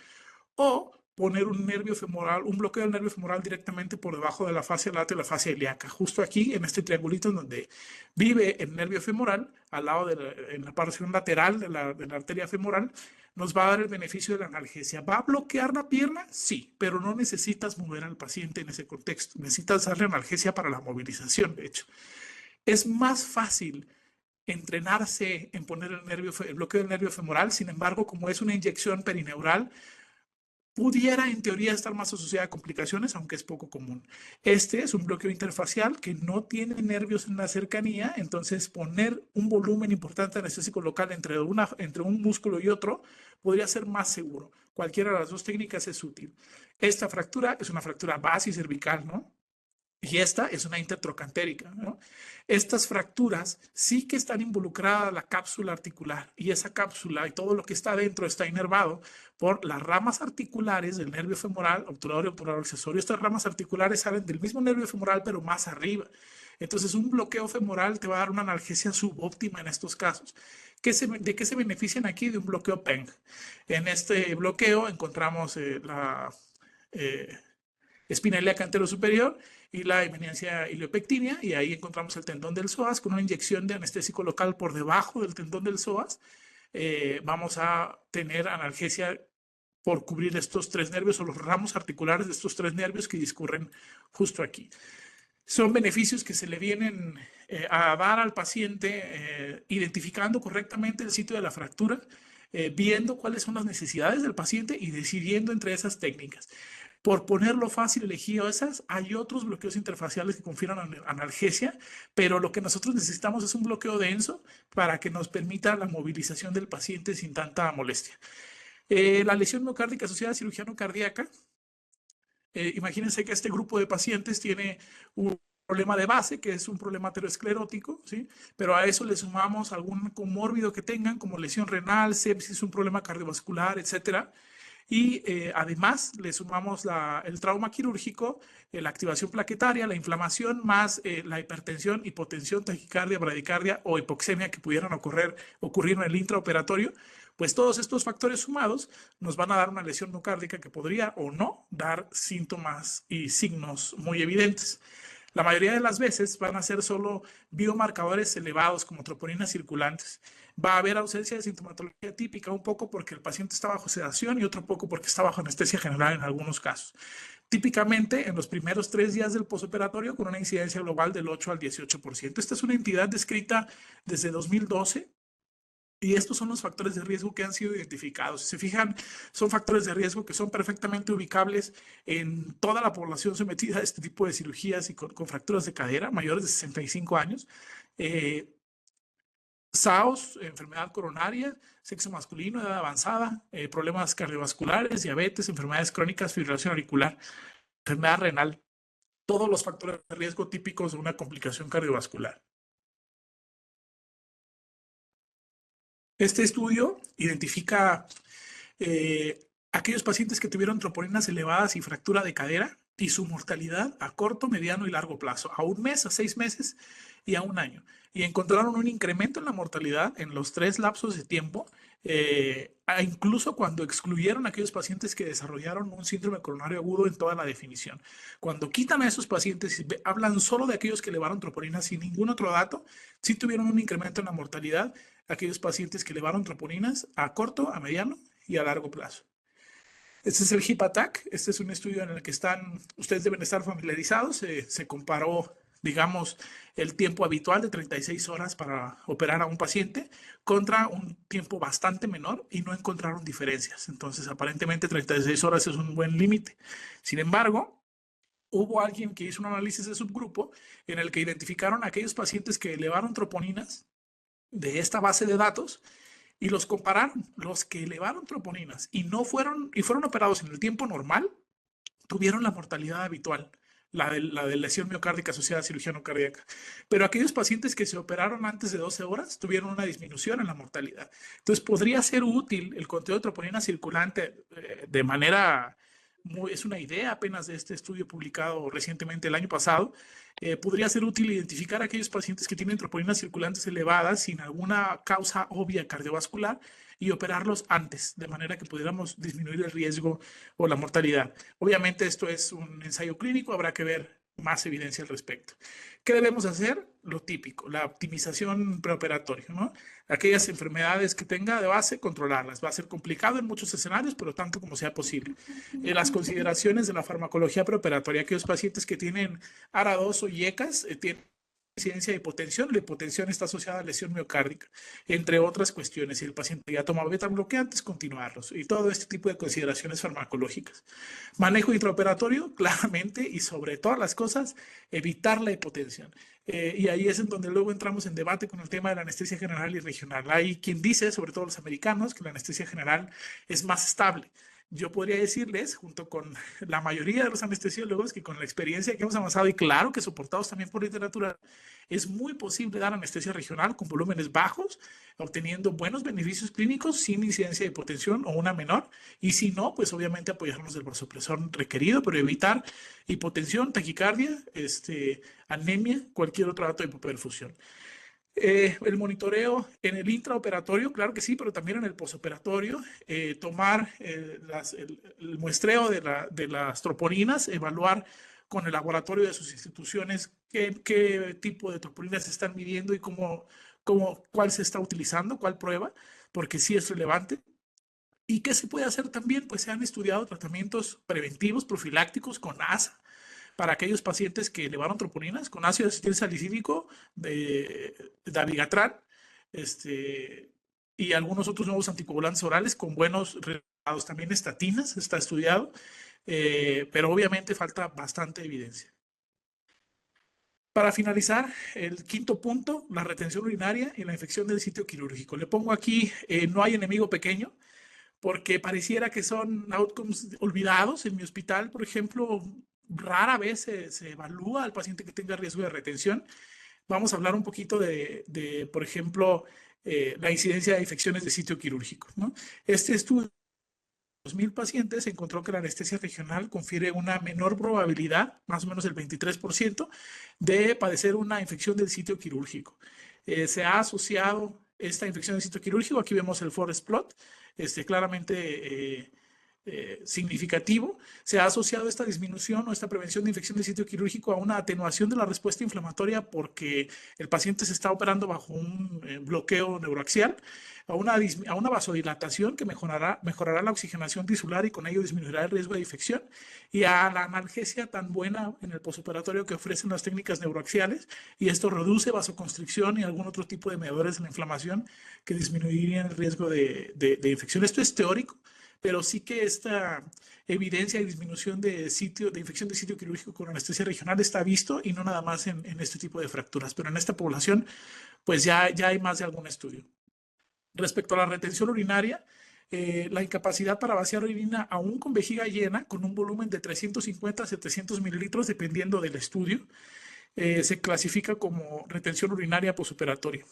o poner un nervio femoral, un bloqueo del nervio femoral directamente por debajo de la fascia lata y la fascia ilíaca, justo aquí en este triangulito en donde vive el nervio femoral, al lado en la porción lateral de la arteria femoral, nos va a dar el beneficio de la analgesia. ¿Va a bloquear la pierna? Sí, pero no necesitas mover al paciente en ese contexto. Necesitas darle analgesia para la movilización, de hecho. Es más fácil entrenarse en poner el bloqueo del nervio femoral, sin embargo, como es una inyección perineural, pudiera en teoría estar más asociada a complicaciones, aunque es poco común. Este es un bloqueo interfacial que no tiene nervios en la cercanía, entonces poner un volumen importante anestésico local entre un músculo y otro podría ser más seguro. Cualquiera de las dos técnicas es útil. Esta fractura es una fractura basicervical, ¿no? Y esta es una intertrocantérica, ¿no? Estas fracturas sí que están involucradas la cápsula articular y esa cápsula y todo lo que está dentro está inervado por las ramas articulares del nervio femoral, obturador y obturador accesorio. Estas ramas articulares salen del mismo nervio femoral pero más arriba. Entonces un bloqueo femoral te va a dar una analgesia subóptima en estos casos. ¿De qué se benefician aquí? De un bloqueo PENG. En este bloqueo encontramos la espina ilíaca anterosuperior y la eminencia iliopectínea, y ahí encontramos el tendón del psoas con una inyección de anestésico local por debajo del tendón del psoas. Vamos a tener analgesia por cubrir estos tres nervios o los ramos articulares de estos tres nervios que discurren justo aquí. Son beneficios que se le vienen a dar al paciente identificando correctamente el sitio de la fractura, viendo cuáles son las necesidades del paciente y decidiendo entre esas técnicas. Por ponerlo fácil, elegido esas, hay otros bloqueos interfaciales que confieren analgesia, pero lo que nosotros necesitamos es un bloqueo denso para que nos permita la movilización del paciente sin tanta molestia. La lesión miocárdica asociada a cirugía no cardíaca, imagínense que este grupo de pacientes tiene un problema de base, que es un problema aterosclerótico, ¿sí? Pero a eso le sumamos algún comórbido que tengan, como lesión renal, sepsis, un problema cardiovascular, etcétera. Y además le sumamos el trauma quirúrgico, la activación plaquetaria, la inflamación, más la hipertensión, hipotensión, taquicardia, bradicardia o hipoxemia que pudieran ocurrir en el intraoperatorio. Pues todos estos factores sumados nos van a dar una lesión miocárdica que podría o no dar síntomas y signos muy evidentes. La mayoría de las veces van a ser solo biomarcadores elevados como troponinas circulantes. Va a haber ausencia de sintomatología típica, un poco porque el paciente está bajo sedación y otro poco porque está bajo anestesia general en algunos casos. Típicamente en los primeros 3 días del posoperatorio con una incidencia global del 8 al 18%. Esta es una entidad descrita desde 2012. Y estos son los factores de riesgo que han sido identificados. Si se fijan, son factores de riesgo que son perfectamente ubicables en toda la población sometida a este tipo de cirugías y con fracturas de cadera, mayores de 65 años. SAOS, enfermedad coronaria, sexo masculino, edad avanzada, problemas cardiovasculares, diabetes, enfermedades crónicas, fibrilación auricular, enfermedad renal. Todos los factores de riesgo típicos de una complicación cardiovascular. Este estudio identifica aquellos pacientes que tuvieron troponinas elevadas y fractura de cadera y su mortalidad a corto, mediano y largo plazo, a 1 mes, a 6 meses y a 1 año. Y encontraron un incremento en la mortalidad en los 3 lapsos de tiempo, incluso cuando excluyeron a aquellos pacientes que desarrollaron un síndrome coronario agudo en toda la definición. Cuando quitan a esos pacientes y hablan solo de aquellos que elevaron troponinas sin ningún otro dato, sí tuvieron un incremento en la mortalidad aquellos pacientes que elevaron troponinas a corto, a mediano y a largo plazo. Este es el HIP ATTACK. Este es un estudio en el que ustedes deben estar familiarizados. Se comparó, digamos, el tiempo habitual de 36 horas para operar a un paciente contra un tiempo bastante menor y no encontraron diferencias. Entonces, aparentemente 36 horas es un buen límite. Sin embargo, hubo alguien que hizo un análisis de subgrupo en el que identificaron a aquellos pacientes que elevaron troponinas de esta base de datos y los compararon. Los que elevaron troponinas y fueron operados en el tiempo normal tuvieron la mortalidad habitual, la de lesión miocárdica asociada a cirugía no cardíaca. Pero aquellos pacientes que se operaron antes de 12 horas tuvieron una disminución en la mortalidad. Entonces podría ser útil el conteo de troponina circulante de manera es una idea apenas de este estudio publicado recientemente el año pasado. Podría ser útil identificar a aquellos pacientes que tienen troponinas circulantes elevadas sin alguna causa obvia cardiovascular y operarlos antes, de manera que pudiéramos disminuir el riesgo o la mortalidad. Obviamente esto es un ensayo clínico, habrá que ver más evidencia al respecto. ¿Qué debemos hacer? Lo típico, la optimización preoperatoria, ¿no? Aquellas enfermedades que tenga de base, controlarlas. Va a ser complicado en muchos escenarios, pero tanto como sea posible. Las consideraciones de la farmacología preoperatoria, aquellos pacientes que tienen ARA2 o IECAS, tienen incidencia de hipotensión. La hipotensión está asociada a lesión miocárdica, entre otras cuestiones. Si el paciente ya toma beta bloqueantes, continuarlos. Y todo este tipo de consideraciones farmacológicas. Manejo intraoperatorio, claramente, y sobre todas las cosas, evitar la hipotensión. Y ahí es en donde luego entramos en debate con el tema de la anestesia general y regional. Hay quien dice, sobre todo los americanos, que la anestesia general es más estable. Yo podría decirles, junto con la mayoría de los anestesiólogos, que con la experiencia que hemos avanzado y claro que soportados también por literatura, es muy posible dar anestesia regional con volúmenes bajos, obteniendo buenos beneficios clínicos sin incidencia de hipotensión o una menor. Y si no, pues obviamente apoyarnos del vasopresor requerido, pero evitar hipotensión, taquicardia, anemia, cualquier otro dato de hipoperfusión. El monitoreo en el intraoperatorio, claro que sí, pero también en el posoperatorio, tomar el muestreo de las troponinas, evaluar con el laboratorio de sus instituciones qué tipo de troponinas se están midiendo y cuál se está utilizando, cuál prueba, porque sí es relevante. ¿Y qué se puede hacer también? Pues se han estudiado tratamientos preventivos, profilácticos con ASA, para aquellos pacientes que elevaron troponinas con ácido acetil salicílico de dabigatran, y algunos otros nuevos anticoagulantes orales con buenos resultados. También estatinas, está estudiado, pero obviamente falta bastante evidencia. Para finalizar, el quinto punto, la retención urinaria y la infección del sitio quirúrgico. Le pongo aquí, no hay enemigo pequeño, porque pareciera que son outcomes olvidados. En mi hospital, por ejemplo, rara vez se evalúa al paciente que tenga riesgo de retención. Vamos a hablar un poquito por ejemplo, la incidencia de infecciones de sitio quirúrgico, ¿no? Este estudio 2,000 pacientes, se encontró que la anestesia regional confiere una menor probabilidad, más o menos el 23%, de padecer una infección del sitio quirúrgico. Se ha asociado esta infección del sitio quirúrgico, aquí vemos el forest plot, claramente significativo. Se ha asociado esta disminución o esta prevención de infección del sitio quirúrgico a una atenuación de la respuesta inflamatoria porque el paciente se está operando bajo un bloqueo neuroaxial, a una vasodilatación que mejorará la oxigenación tisular y con ello disminuirá el riesgo de infección, y a la analgesia tan buena en el posoperatorio que ofrecen las técnicas neuroaxiales, y esto reduce vasoconstricción y algún otro tipo de mediadores de la inflamación que disminuirían el riesgo de infección. Esto es teórico, pero sí que esta evidencia de disminución de infección de sitio quirúrgico con anestesia regional está visto, y no nada más en este tipo de fracturas, pero en esta población pues ya hay más de algún estudio. Respecto a la retención urinaria, la incapacidad para vaciar orina aún con vejiga llena, con un volumen de 350 a 700 mililitros, dependiendo del estudio, se clasifica como retención urinaria posoperatoria.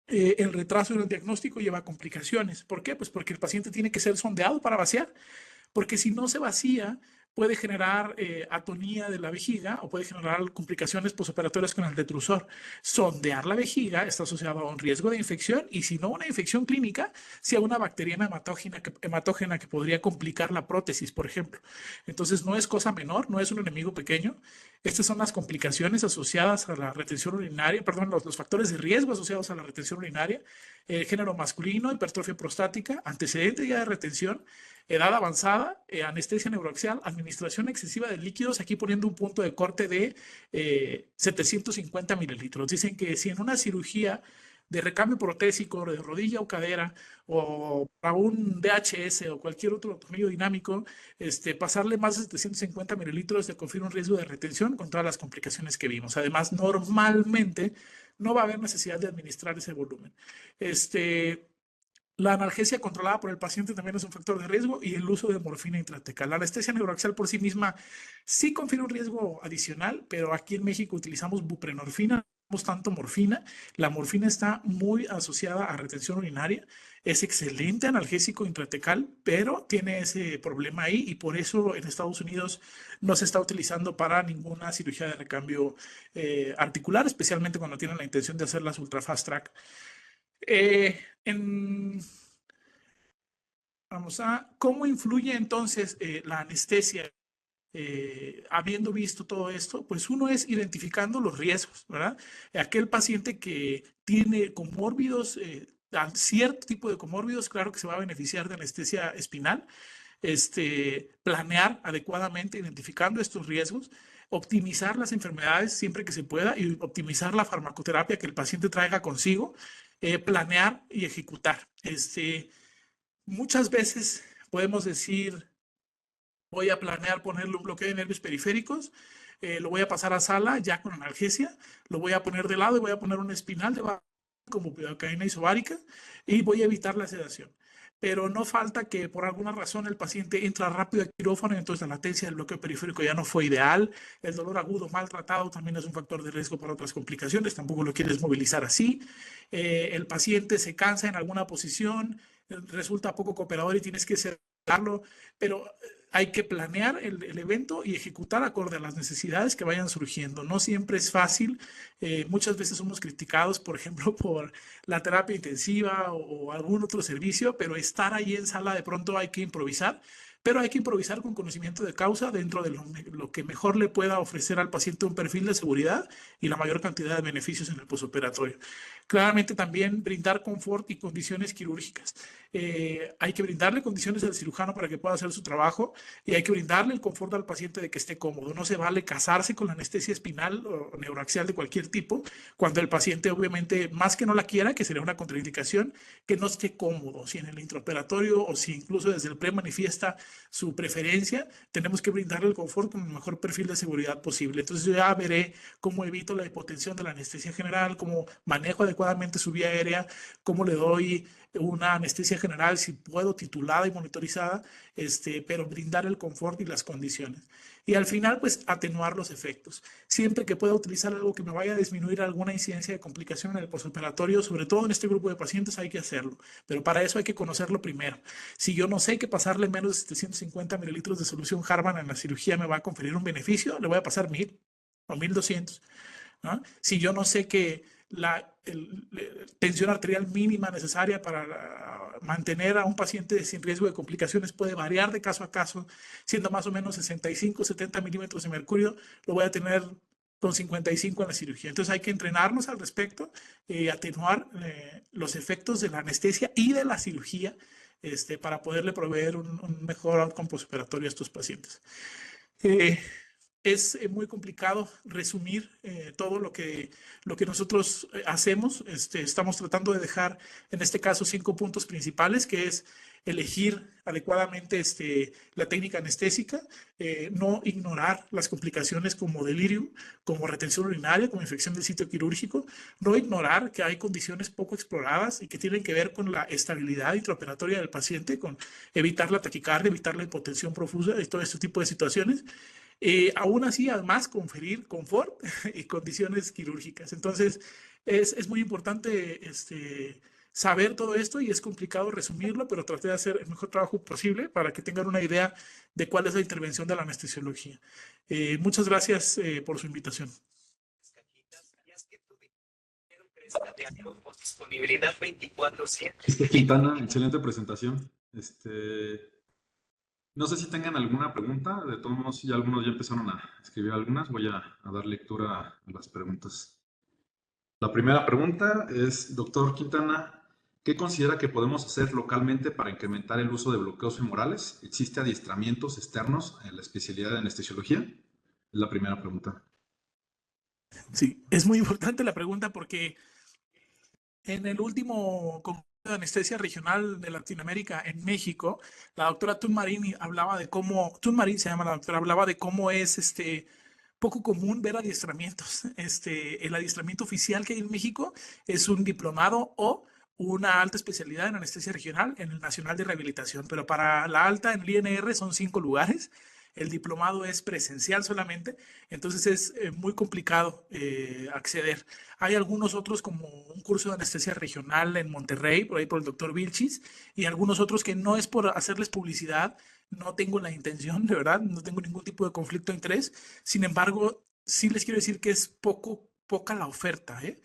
El retraso en el diagnóstico lleva a complicaciones. ¿Por qué? Pues porque el paciente tiene que ser sondeado para vaciar, porque si no se vacía, puede generar atonía de la vejiga o puede generar complicaciones posoperatorias con el detrusor. Sondear la vejiga está asociado a un riesgo de infección, y si no una infección clínica, si a una bacteriana hematógena que podría complicar la prótesis, por ejemplo. Entonces no es cosa menor, no es un enemigo pequeño. Estas son las complicaciones asociadas a la retención urinaria, perdón, los factores de riesgo asociados a la retención urinaria: género masculino, hipertrofia prostática, antecedente ya de retención, edad avanzada, anestesia neuroaxial, administración excesiva de líquidos, aquí poniendo un punto de corte de 750 mililitros. Dicen que si en una cirugía de recambio protésico, de rodilla o cadera, o para un DHS o cualquier otro tornillo dinámico, pasarle más de 750 mililitros se confiere un riesgo de retención con todas las complicaciones que vimos. Además, normalmente no va a haber necesidad de administrar ese volumen. La analgesia controlada por el paciente también es un factor de riesgo, y el uso de morfina intratecal. La anestesia neuroaxial por sí misma sí confiere un riesgo adicional, pero aquí en México utilizamos buprenorfina, no usamos tanto morfina. La morfina está muy asociada a retención urinaria. Es excelente analgésico intratecal, pero tiene ese problema ahí, y por eso en Estados Unidos no se está utilizando para ninguna cirugía de recambio articular, especialmente cuando tienen la intención de hacerlas ultra fast track. Vamos a, ¿cómo influye entonces la anestesia? Habiendo visto todo esto, pues uno es identificando los riesgos, ¿verdad? Aquel paciente que tiene comórbidos, cierto tipo de comórbidos, claro que se va a beneficiar de anestesia espinal. Planear adecuadamente, identificando estos riesgos, optimizar las enfermedades siempre que se pueda, y optimizar la farmacoterapia que el paciente traiga consigo, planear y ejecutar. Muchas veces podemos decir: voy a planear ponerle un bloqueo de nervios periféricos, lo voy a pasar a sala ya con analgesia, lo voy a poner de lado y voy a poner un espinal de baja como pirocaína isobárica, y voy a evitar la sedación. Pero no falta que por alguna razón el paciente entra rápido al quirófano y entonces la latencia del bloqueo periférico ya no fue ideal. El dolor agudo maltratado también es un factor de riesgo para otras complicaciones, tampoco lo quieres movilizar así. El paciente se cansa en alguna posición, resulta poco cooperador y tienes que sedarlo, pero hay que planear el evento y ejecutar acorde a las necesidades que vayan surgiendo. No siempre es fácil. Muchas veces somos criticados, por ejemplo, por la terapia intensiva o algún otro servicio, pero estar ahí en sala de pronto hay que improvisar. Pero hay que improvisar con conocimiento de causa dentro de lo que mejor le pueda ofrecer al paciente un perfil de seguridad y la mayor cantidad de beneficios en el posoperatorio. Claramente también brindar confort y condiciones quirúrgicas. Hay que brindarle condiciones al cirujano para que pueda hacer su trabajo, y hay que brindarle el confort al paciente de que esté cómodo. No se vale casarse con la anestesia espinal o neuroaxial de cualquier tipo cuando el paciente, obviamente, más que no la quiera, que sería una contraindicación, que no esté cómodo. Si en el intraoperatorio o si incluso desde el pre manifiesta su preferencia, tenemos que brindarle el confort con el mejor perfil de seguridad posible. Entonces yo ya veré cómo evito la hipotensión de la anestesia general, cómo manejo adecuadamente adecuadamente su vía aérea, cómo le doy una anestesia general, si puedo, titulada y monitorizada, pero brindar el confort y las condiciones. Y al final, pues, atenuar los efectos. Siempre que pueda utilizar algo que me vaya a disminuir alguna incidencia de complicación en el postoperatorio, sobre todo en este grupo de pacientes, hay que hacerlo. Pero para eso hay que conocerlo primero. Si yo no sé que pasarle menos de 750 mililitros de solución Harman en la cirugía me va a conferir un beneficio, le voy a pasar 1000 o 1200. ¿No? Si yo no sé que la tensión arterial mínima necesaria para mantener a un paciente sin riesgo de complicaciones puede variar de caso a caso, siendo más o menos 65, 70 milímetros de mercurio, lo voy a tener con 55 en la cirugía. Entonces hay que entrenarnos al respecto y atenuar los efectos de la anestesia y de la cirugía para poderle proveer un mejor outcome postoperatorio a estos pacientes. Es muy complicado resumir todo lo que nosotros hacemos. Estamos tratando de dejar, en este caso, 5 puntos principales, que es elegir adecuadamente la técnica anestésica, no ignorar las complicaciones como delirium, como retención urinaria, como infección del sitio quirúrgico, no ignorar que hay condiciones poco exploradas y que tienen que ver con la estabilidad intraoperatoria del paciente, con evitar la taquicardia, evitar la hipotensión profusa y todo este tipo de situaciones. Aún así, además, conferir confort y condiciones quirúrgicas. Entonces, es muy importante saber todo esto y es complicado resumirlo, pero traté de hacer el mejor trabajo posible para que tengan una idea de cuál es la intervención de la anestesiología. Muchas gracias por su invitación. Disponibilidad 24/7. Quintana, excelente presentación. No sé si tengan alguna pregunta, de todos modos, ya algunos ya empezaron a escribir algunas, voy a dar lectura a las preguntas. La primera pregunta es, doctor Quintana, ¿qué considera que podemos hacer localmente para incrementar el uso de bloqueos femorales? ¿Existe adiestramientos externos en la especialidad de anestesiología? Es la primera pregunta. Sí, es muy importante la pregunta porque en el último Congreso de Anestesia Regional de Latinoamérica en México, la doctora Tunmarín hablaba de cómo, Tunmarín se llama la doctora, hablaba de cómo es poco común ver adiestramientos. El adiestramiento oficial que hay en México es un diplomado o una alta especialidad en anestesia regional en el Nacional de Rehabilitación, pero para la alta en el INR son 5 lugares. El diplomado es presencial solamente, entonces es muy complicado acceder. Hay algunos otros como un curso de anestesia regional en Monterrey, por ahí por el doctor Vilchis, y algunos otros que no es por hacerles publicidad, no tengo la intención, de verdad, no tengo ningún tipo de conflicto de interés. Sin embargo, sí les quiero decir que es poca la oferta, ¿eh?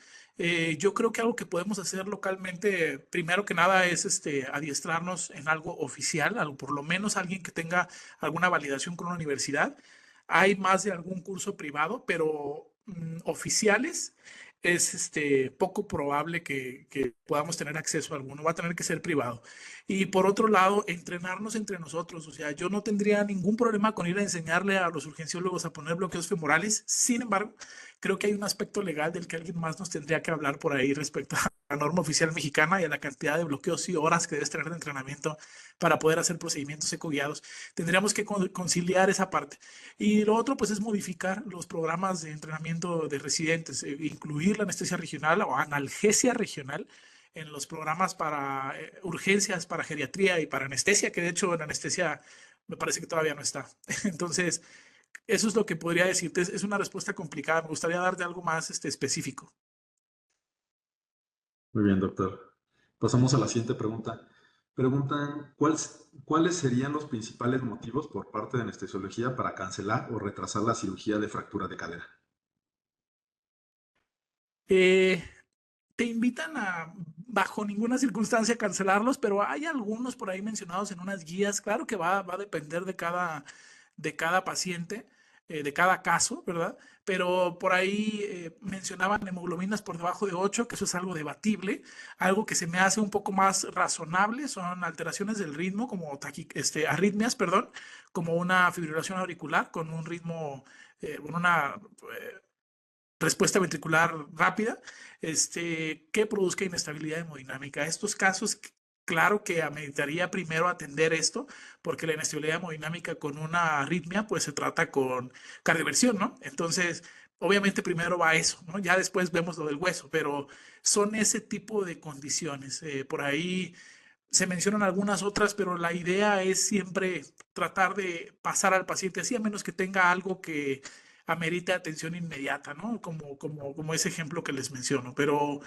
Yo creo que algo que podemos hacer localmente, primero que nada, es adiestrarnos en algo oficial, algo, por lo menos alguien que tenga alguna validación con una universidad. Hay más de algún curso privado, pero oficiales es poco probable que podamos tener acceso a alguno, va a tener que ser privado. Y por otro lado, entrenarnos entre nosotros, o sea, yo no tendría ningún problema con ir a enseñarle a los urgenciólogos a poner bloqueos femorales. Sin embargo, creo que hay un aspecto legal del que alguien más nos tendría que hablar por ahí respecto a la norma oficial mexicana y a la cantidad de bloqueos y horas que debes tener de entrenamiento para poder hacer procedimientos ecoguiados. Tendríamos que conciliar esa parte. Y lo otro, pues, es modificar los programas de entrenamiento de residentes, incluir la anestesia regional o analgesia regional en los programas para urgencias, para geriatría y para anestesia, que de hecho en anestesia me parece que todavía no está. Entonces, eso es lo que podría decirte. Es una respuesta complicada. Me gustaría darte algo más específico. Muy bien, doctor. Pasamos a la siguiente pregunta. Preguntan, ¿cuáles serían los principales motivos por parte de anestesiología para cancelar o retrasar la cirugía de fractura de cadera? Eh, Te invitan a, bajo ninguna circunstancia, cancelarlos, pero hay algunos por ahí mencionados en unas guías. Claro que va a depender de cada paciente, de cada caso, ¿verdad? Pero por ahí mencionaban hemoglobinas por debajo de 8, que eso es algo debatible. Algo que se me hace un poco más razonable son alteraciones del ritmo, como arritmias, perdón, como una fibrilación auricular con un ritmo, con una respuesta ventricular rápida, que produzca inestabilidad hemodinámica. Estos casos, claro que ameritaría primero atender esto, porque la inestabilidad hemodinámica con una arritmia, pues se trata con cardioversión, ¿no? Entonces, obviamente primero va eso, ¿no? Ya después vemos lo del hueso, pero son ese tipo de condiciones. Por ahí se mencionan algunas otras, pero la idea es siempre tratar de pasar al paciente así, a menos que tenga algo que amerite atención inmediata, ¿no? Como ese ejemplo que les menciono, pero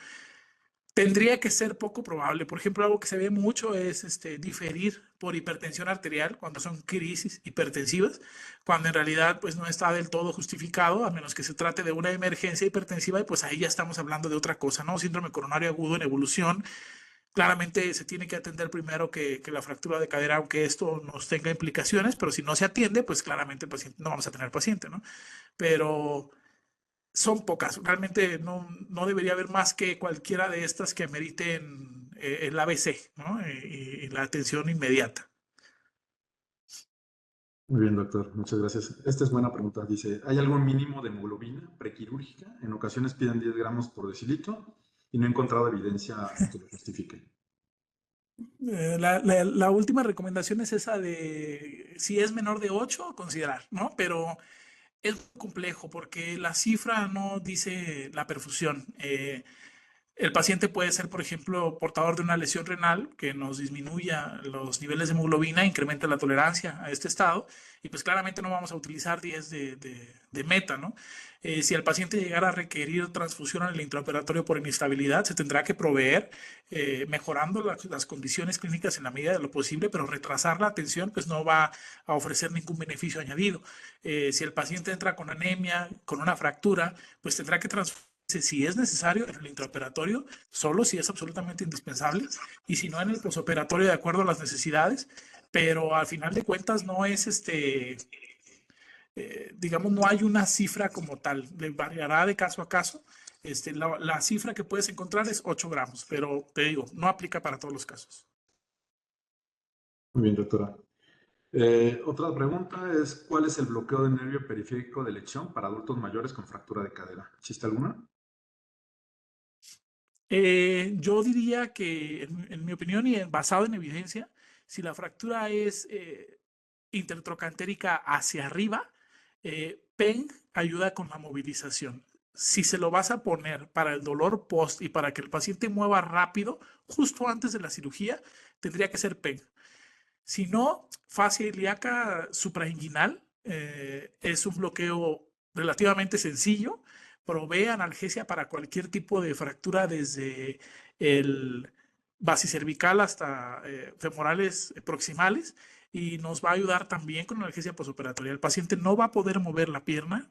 tendría que ser poco probable. Por ejemplo, algo que se ve mucho es diferir por hipertensión arterial cuando son crisis hipertensivas, cuando en realidad pues no está del todo justificado, a menos que se trate de una emergencia hipertensiva y pues ahí ya estamos hablando de otra cosa, ¿no? Síndrome coronario agudo en evolución. Claramente se tiene que atender primero que la fractura de cadera, aunque esto nos tenga implicaciones, pero si no se atiende, pues claramente el paciente, no vamos a tener paciente, ¿no? Pero son pocas. Realmente no debería haber más que cualquiera de estas que meriten el ABC, ¿no? Y la atención inmediata. Muy bien, doctor. Muchas gracias. Esta es buena pregunta. Dice, ¿hay algún mínimo de hemoglobina prequirúrgica? En ocasiones piden 10 gramos por decilitro y no he encontrado evidencia que lo justifique. La última recomendación es esa de si es menor de 8 considerar, ¿no? Pero es complejo porque la cifra no dice la perfusión. El paciente puede ser, por ejemplo, portador de una lesión renal que nos disminuya los niveles de hemoglobina, incrementa la tolerancia a este estado, y pues claramente no vamos a utilizar 10 de meta, ¿no? Si el paciente llegara a requerir transfusión en el intraoperatorio por inestabilidad, se tendrá que proveer, mejorando las condiciones clínicas en la medida de lo posible, pero retrasar la atención pues no va a ofrecer ningún beneficio añadido. Si el paciente entra con anemia, con una fractura, pues tendrá que transfundir si es necesario en el intraoperatorio, solo si es absolutamente indispensable, y si no en el posoperatorio de acuerdo a las necesidades, pero al final de cuentas no es digamos, no hay una cifra como tal, le variará de caso a caso. La cifra que puedes encontrar es 8 gramos, pero te digo, no aplica para todos los casos. Muy bien, doctora. Otra pregunta es, ¿cuál es el bloqueo de nervio periférico de elección para adultos mayores con fractura de cadera? ¿Existe alguna? Yo diría que, en mi opinión y basado en evidencia, si la fractura es intertrocantérica hacia arriba, PENG ayuda con la movilización. Si se lo vas a poner para el dolor post y para que el paciente mueva rápido, justo antes de la cirugía, tendría que ser PENG. Si no, fascia ilíaca suprainguinal es un bloqueo relativamente sencillo, provee analgesia para cualquier tipo de fractura desde el basicervical hasta femorales proximales y nos va a ayudar también con analgesia posoperatoria. El paciente no va a poder mover la pierna,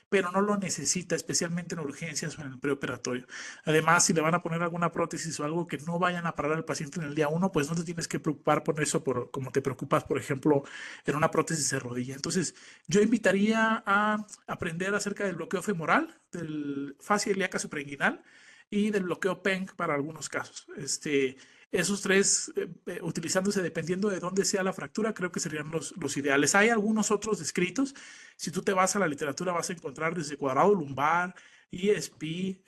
pero no lo necesita, especialmente en urgencias o en el preoperatorio. Además, si le van a poner alguna prótesis o algo que no vayan a parar al paciente en el día uno, pues no te tienes que preocupar por eso, como te preocupas, por ejemplo, en una prótesis de rodilla. Entonces, yo invitaría a aprender acerca del bloqueo femoral, del fascia ilíaca suprainguinal y del bloqueo PENG para algunos casos. Esos tres, utilizándose dependiendo de dónde sea la fractura, creo que serían los ideales. Hay algunos otros descritos. Si tú te vas a la literatura, vas a encontrar desde cuadrado lumbar, ESP,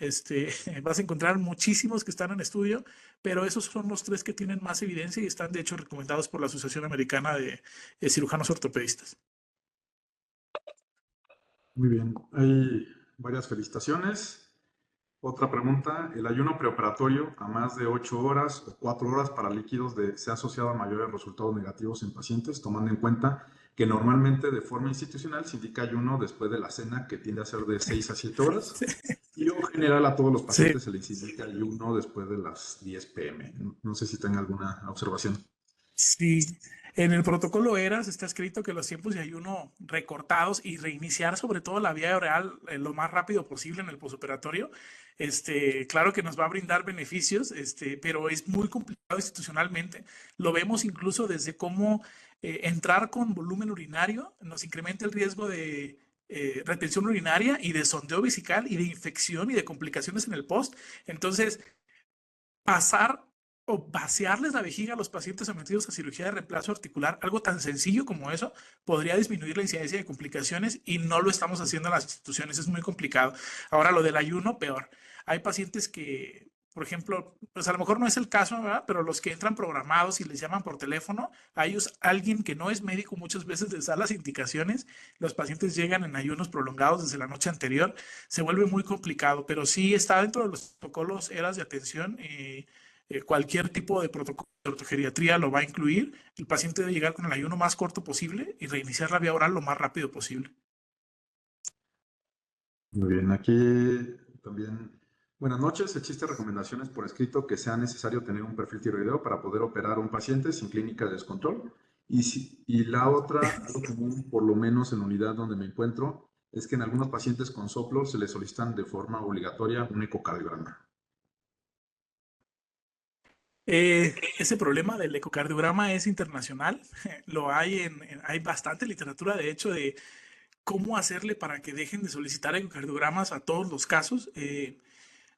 vas a encontrar muchísimos que están en estudio, pero esos son los tres que tienen más evidencia y están de hecho recomendados por la Asociación Americana de Cirujanos Ortopedistas. Muy bien, hay varias felicitaciones. Otra pregunta, ¿el ayuno preoperatorio a más de 8 horas o 4 horas para líquidos se ha asociado a mayores resultados negativos en pacientes, tomando en cuenta que normalmente de forma institucional se indica ayuno después de la cena, que tiende a ser de 6 a 7 horas? Y en general a todos los Sí, pacientes se les indica ayuno después de las 10 p.m. No sé si tenga alguna observación. sí, en el protocolo ERAS está escrito que los tiempos de ayuno recortados y reiniciar sobre todo la vía oral lo más rápido posible en el posoperatorio, claro que nos va a brindar beneficios, pero es muy complicado institucionalmente. Lo vemos incluso desde cómo entrar con volumen urinario nos incrementa el riesgo de retención urinaria y de sondeo vesical y de infección y de complicaciones en el post. Entonces, pasar o vaciarles la vejiga a los pacientes sometidos a cirugía de reemplazo articular, algo tan sencillo como eso, podría disminuir la incidencia de complicaciones y no lo estamos haciendo en las instituciones, es muy complicado. Ahora, lo del ayuno, peor. Hay pacientes que por ejemplo, pues a lo mejor no es el caso, ¿verdad? Pero los que entran programados y les llaman por teléfono, a ellos alguien que no es médico muchas veces les da las indicaciones, los pacientes llegan en ayunos prolongados desde la noche anterior, se vuelve muy complicado, pero sí está dentro de los protocolos eras de atención. Cualquier tipo de protocolo de ortogeriatría lo va a incluir. El paciente debe llegar con el ayuno más corto posible y reiniciar la vía oral lo más rápido posible. Muy bien, aquí también. Buenas noches. ¿Existen recomendaciones por escrito que sea necesario tener un perfil tiroideo para poder operar a un paciente sin clínica de descontrol? Y la otra, algo común, por lo menos en la unidad donde me encuentro, es que en algunos pacientes con soplo se les solicitan de forma obligatoria un ecocardiograma. Ese problema del ecocardiograma es internacional. Lo hay hay bastante literatura, de hecho, de cómo hacerle para que dejen de solicitar ecocardiogramas a todos los casos.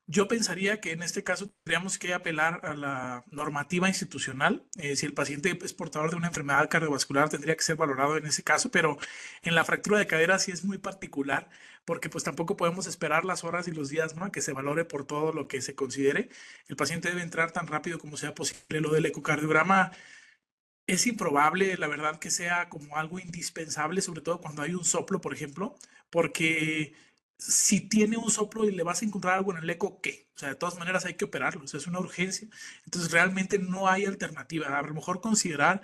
Yo pensaría que en este caso tendríamos que apelar a la normativa institucional. Si el paciente es portador de una enfermedad cardiovascular, tendría que ser valorado en ese caso, pero en la fractura de cadera sí es muy particular, porque pues tampoco podemos esperar las horas y los días, ¿no?, a que se valore por todo lo que se considere. El paciente debe entrar tan rápido como sea posible. Lo del ecocardiograma es improbable, la verdad, que sea como algo indispensable, sobre todo cuando hay un soplo, por ejemplo, porque si tiene un soplo y le vas a encontrar algo en el eco, ¿qué? O sea, de todas maneras hay que operarlo, o sea, es una urgencia. Entonces, realmente no hay alternativa. A lo mejor considerar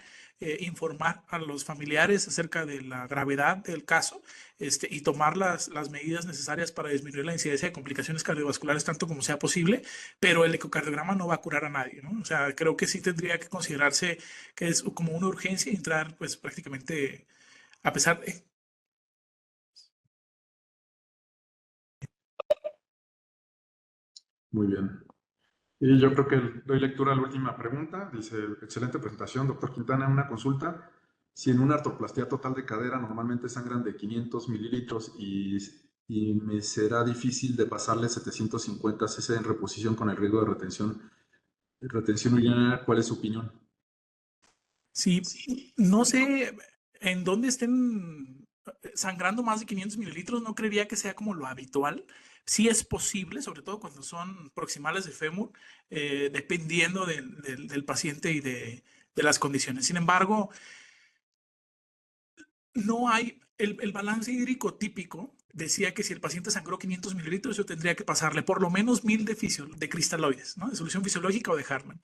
informar a los familiares acerca de la gravedad del caso, y tomar las medidas necesarias para disminuir la incidencia de complicaciones cardiovasculares tanto como sea posible, pero el ecocardiograma no va a curar a nadie, ¿no? O sea, creo que sí tendría que considerarse que es como una urgencia entrar, pues prácticamente a pesar de... Muy bien. Y yo creo que doy lectura a la última pregunta. Dice, excelente presentación, doctor Quintana. Una consulta. Si en una artroplastia total de cadera normalmente sangran de 500 mililitros y me será difícil de pasarle 750 cc en reposición con el riesgo de retención urinaria, ¿cuál es su opinión? Sí, no sé en dónde estén sangrando más de 500 mililitros, no creería que sea como lo habitual. Sí es posible, sobre todo cuando son proximales de fémur, dependiendo del paciente y de las condiciones. Sin embargo, no hay el balance hídrico típico. Decía que si el paciente sangró 500 mililitros, yo tendría que pasarle por lo menos 1000 de cristaloides, ¿no?, de solución fisiológica o de Hartmann.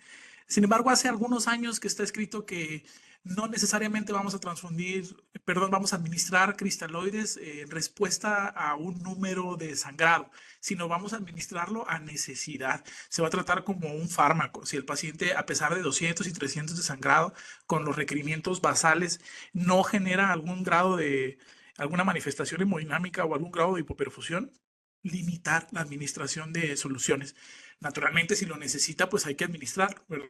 Sin embargo, hace algunos años que está escrito que no necesariamente vamos a transfundir, perdón, vamos a administrar cristaloides en respuesta a un número de sangrado, sino vamos a administrarlo a necesidad. Se va a tratar como un fármaco. Si el paciente, a pesar de 200 y 300 de sangrado, con los requerimientos basales, no genera algún grado de alguna manifestación hemodinámica o algún grado de hipoperfusión, limitar la administración de soluciones. Naturalmente, si lo necesita, pues hay que administrarlo, ¿verdad?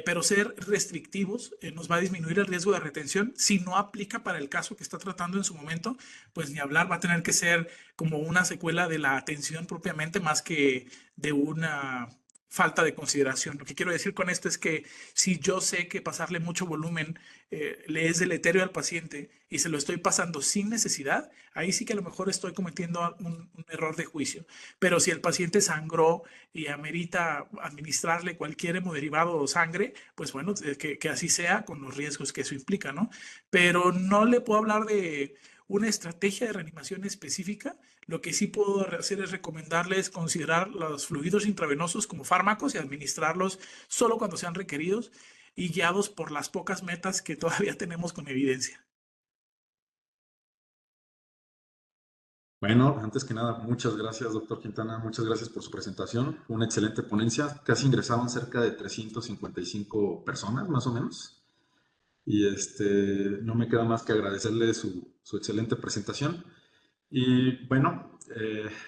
Pero ser restrictivos nos va a disminuir el riesgo de retención. Si no aplica para el caso que está tratando en su momento, pues ni hablar, va a tener que ser como una secuela de la atención propiamente más que de una falta de consideración. Lo que quiero decir con esto es que si yo sé que pasarle mucho volumen le es deleterio al paciente y se lo estoy pasando sin necesidad, ahí sí que a lo mejor estoy cometiendo un error de juicio. Pero si el paciente sangró y amerita administrarle cualquier hemoderivado o sangre, pues bueno, que así sea con los riesgos que eso implica, ¿no? Pero no le puedo hablar de una estrategia de reanimación específica. Lo que sí puedo hacer es recomendarles considerar los fluidos intravenosos como fármacos y administrarlos solo cuando sean requeridos y guiados por las pocas metas que todavía tenemos con evidencia. Bueno, antes que nada, muchas gracias, doctor Quintana. Muchas gracias por su presentación. Fue una excelente ponencia. Casi ingresaban cerca de 355 personas, más o menos. Y no me queda más que agradecerle su excelente presentación. Y bueno,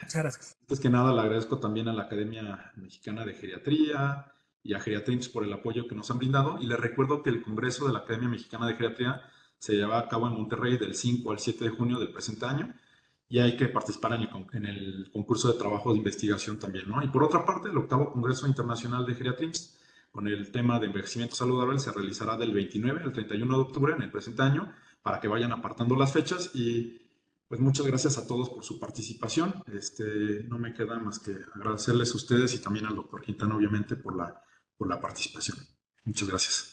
Muchas gracias. antes que nada le agradezco también a la Academia Mexicana de Geriatría y a Geriatrims por el apoyo que nos han brindado. Y les recuerdo que el Congreso de la Academia Mexicana de Geriatría se lleva a cabo en Monterrey del 5 al 7 de junio del presente año y hay que participar en el concurso de trabajo de investigación también, ¿no? Y por otra parte, el octavo Congreso Internacional de Geriatrims con el tema de envejecimiento saludable se realizará del 29 al 31 de octubre en el presente año para que vayan apartando las fechas y Pues muchas gracias a todos por su participación. No me queda más que agradecerles a ustedes y también al doctor Quintana, obviamente, por la participación. Muchas gracias.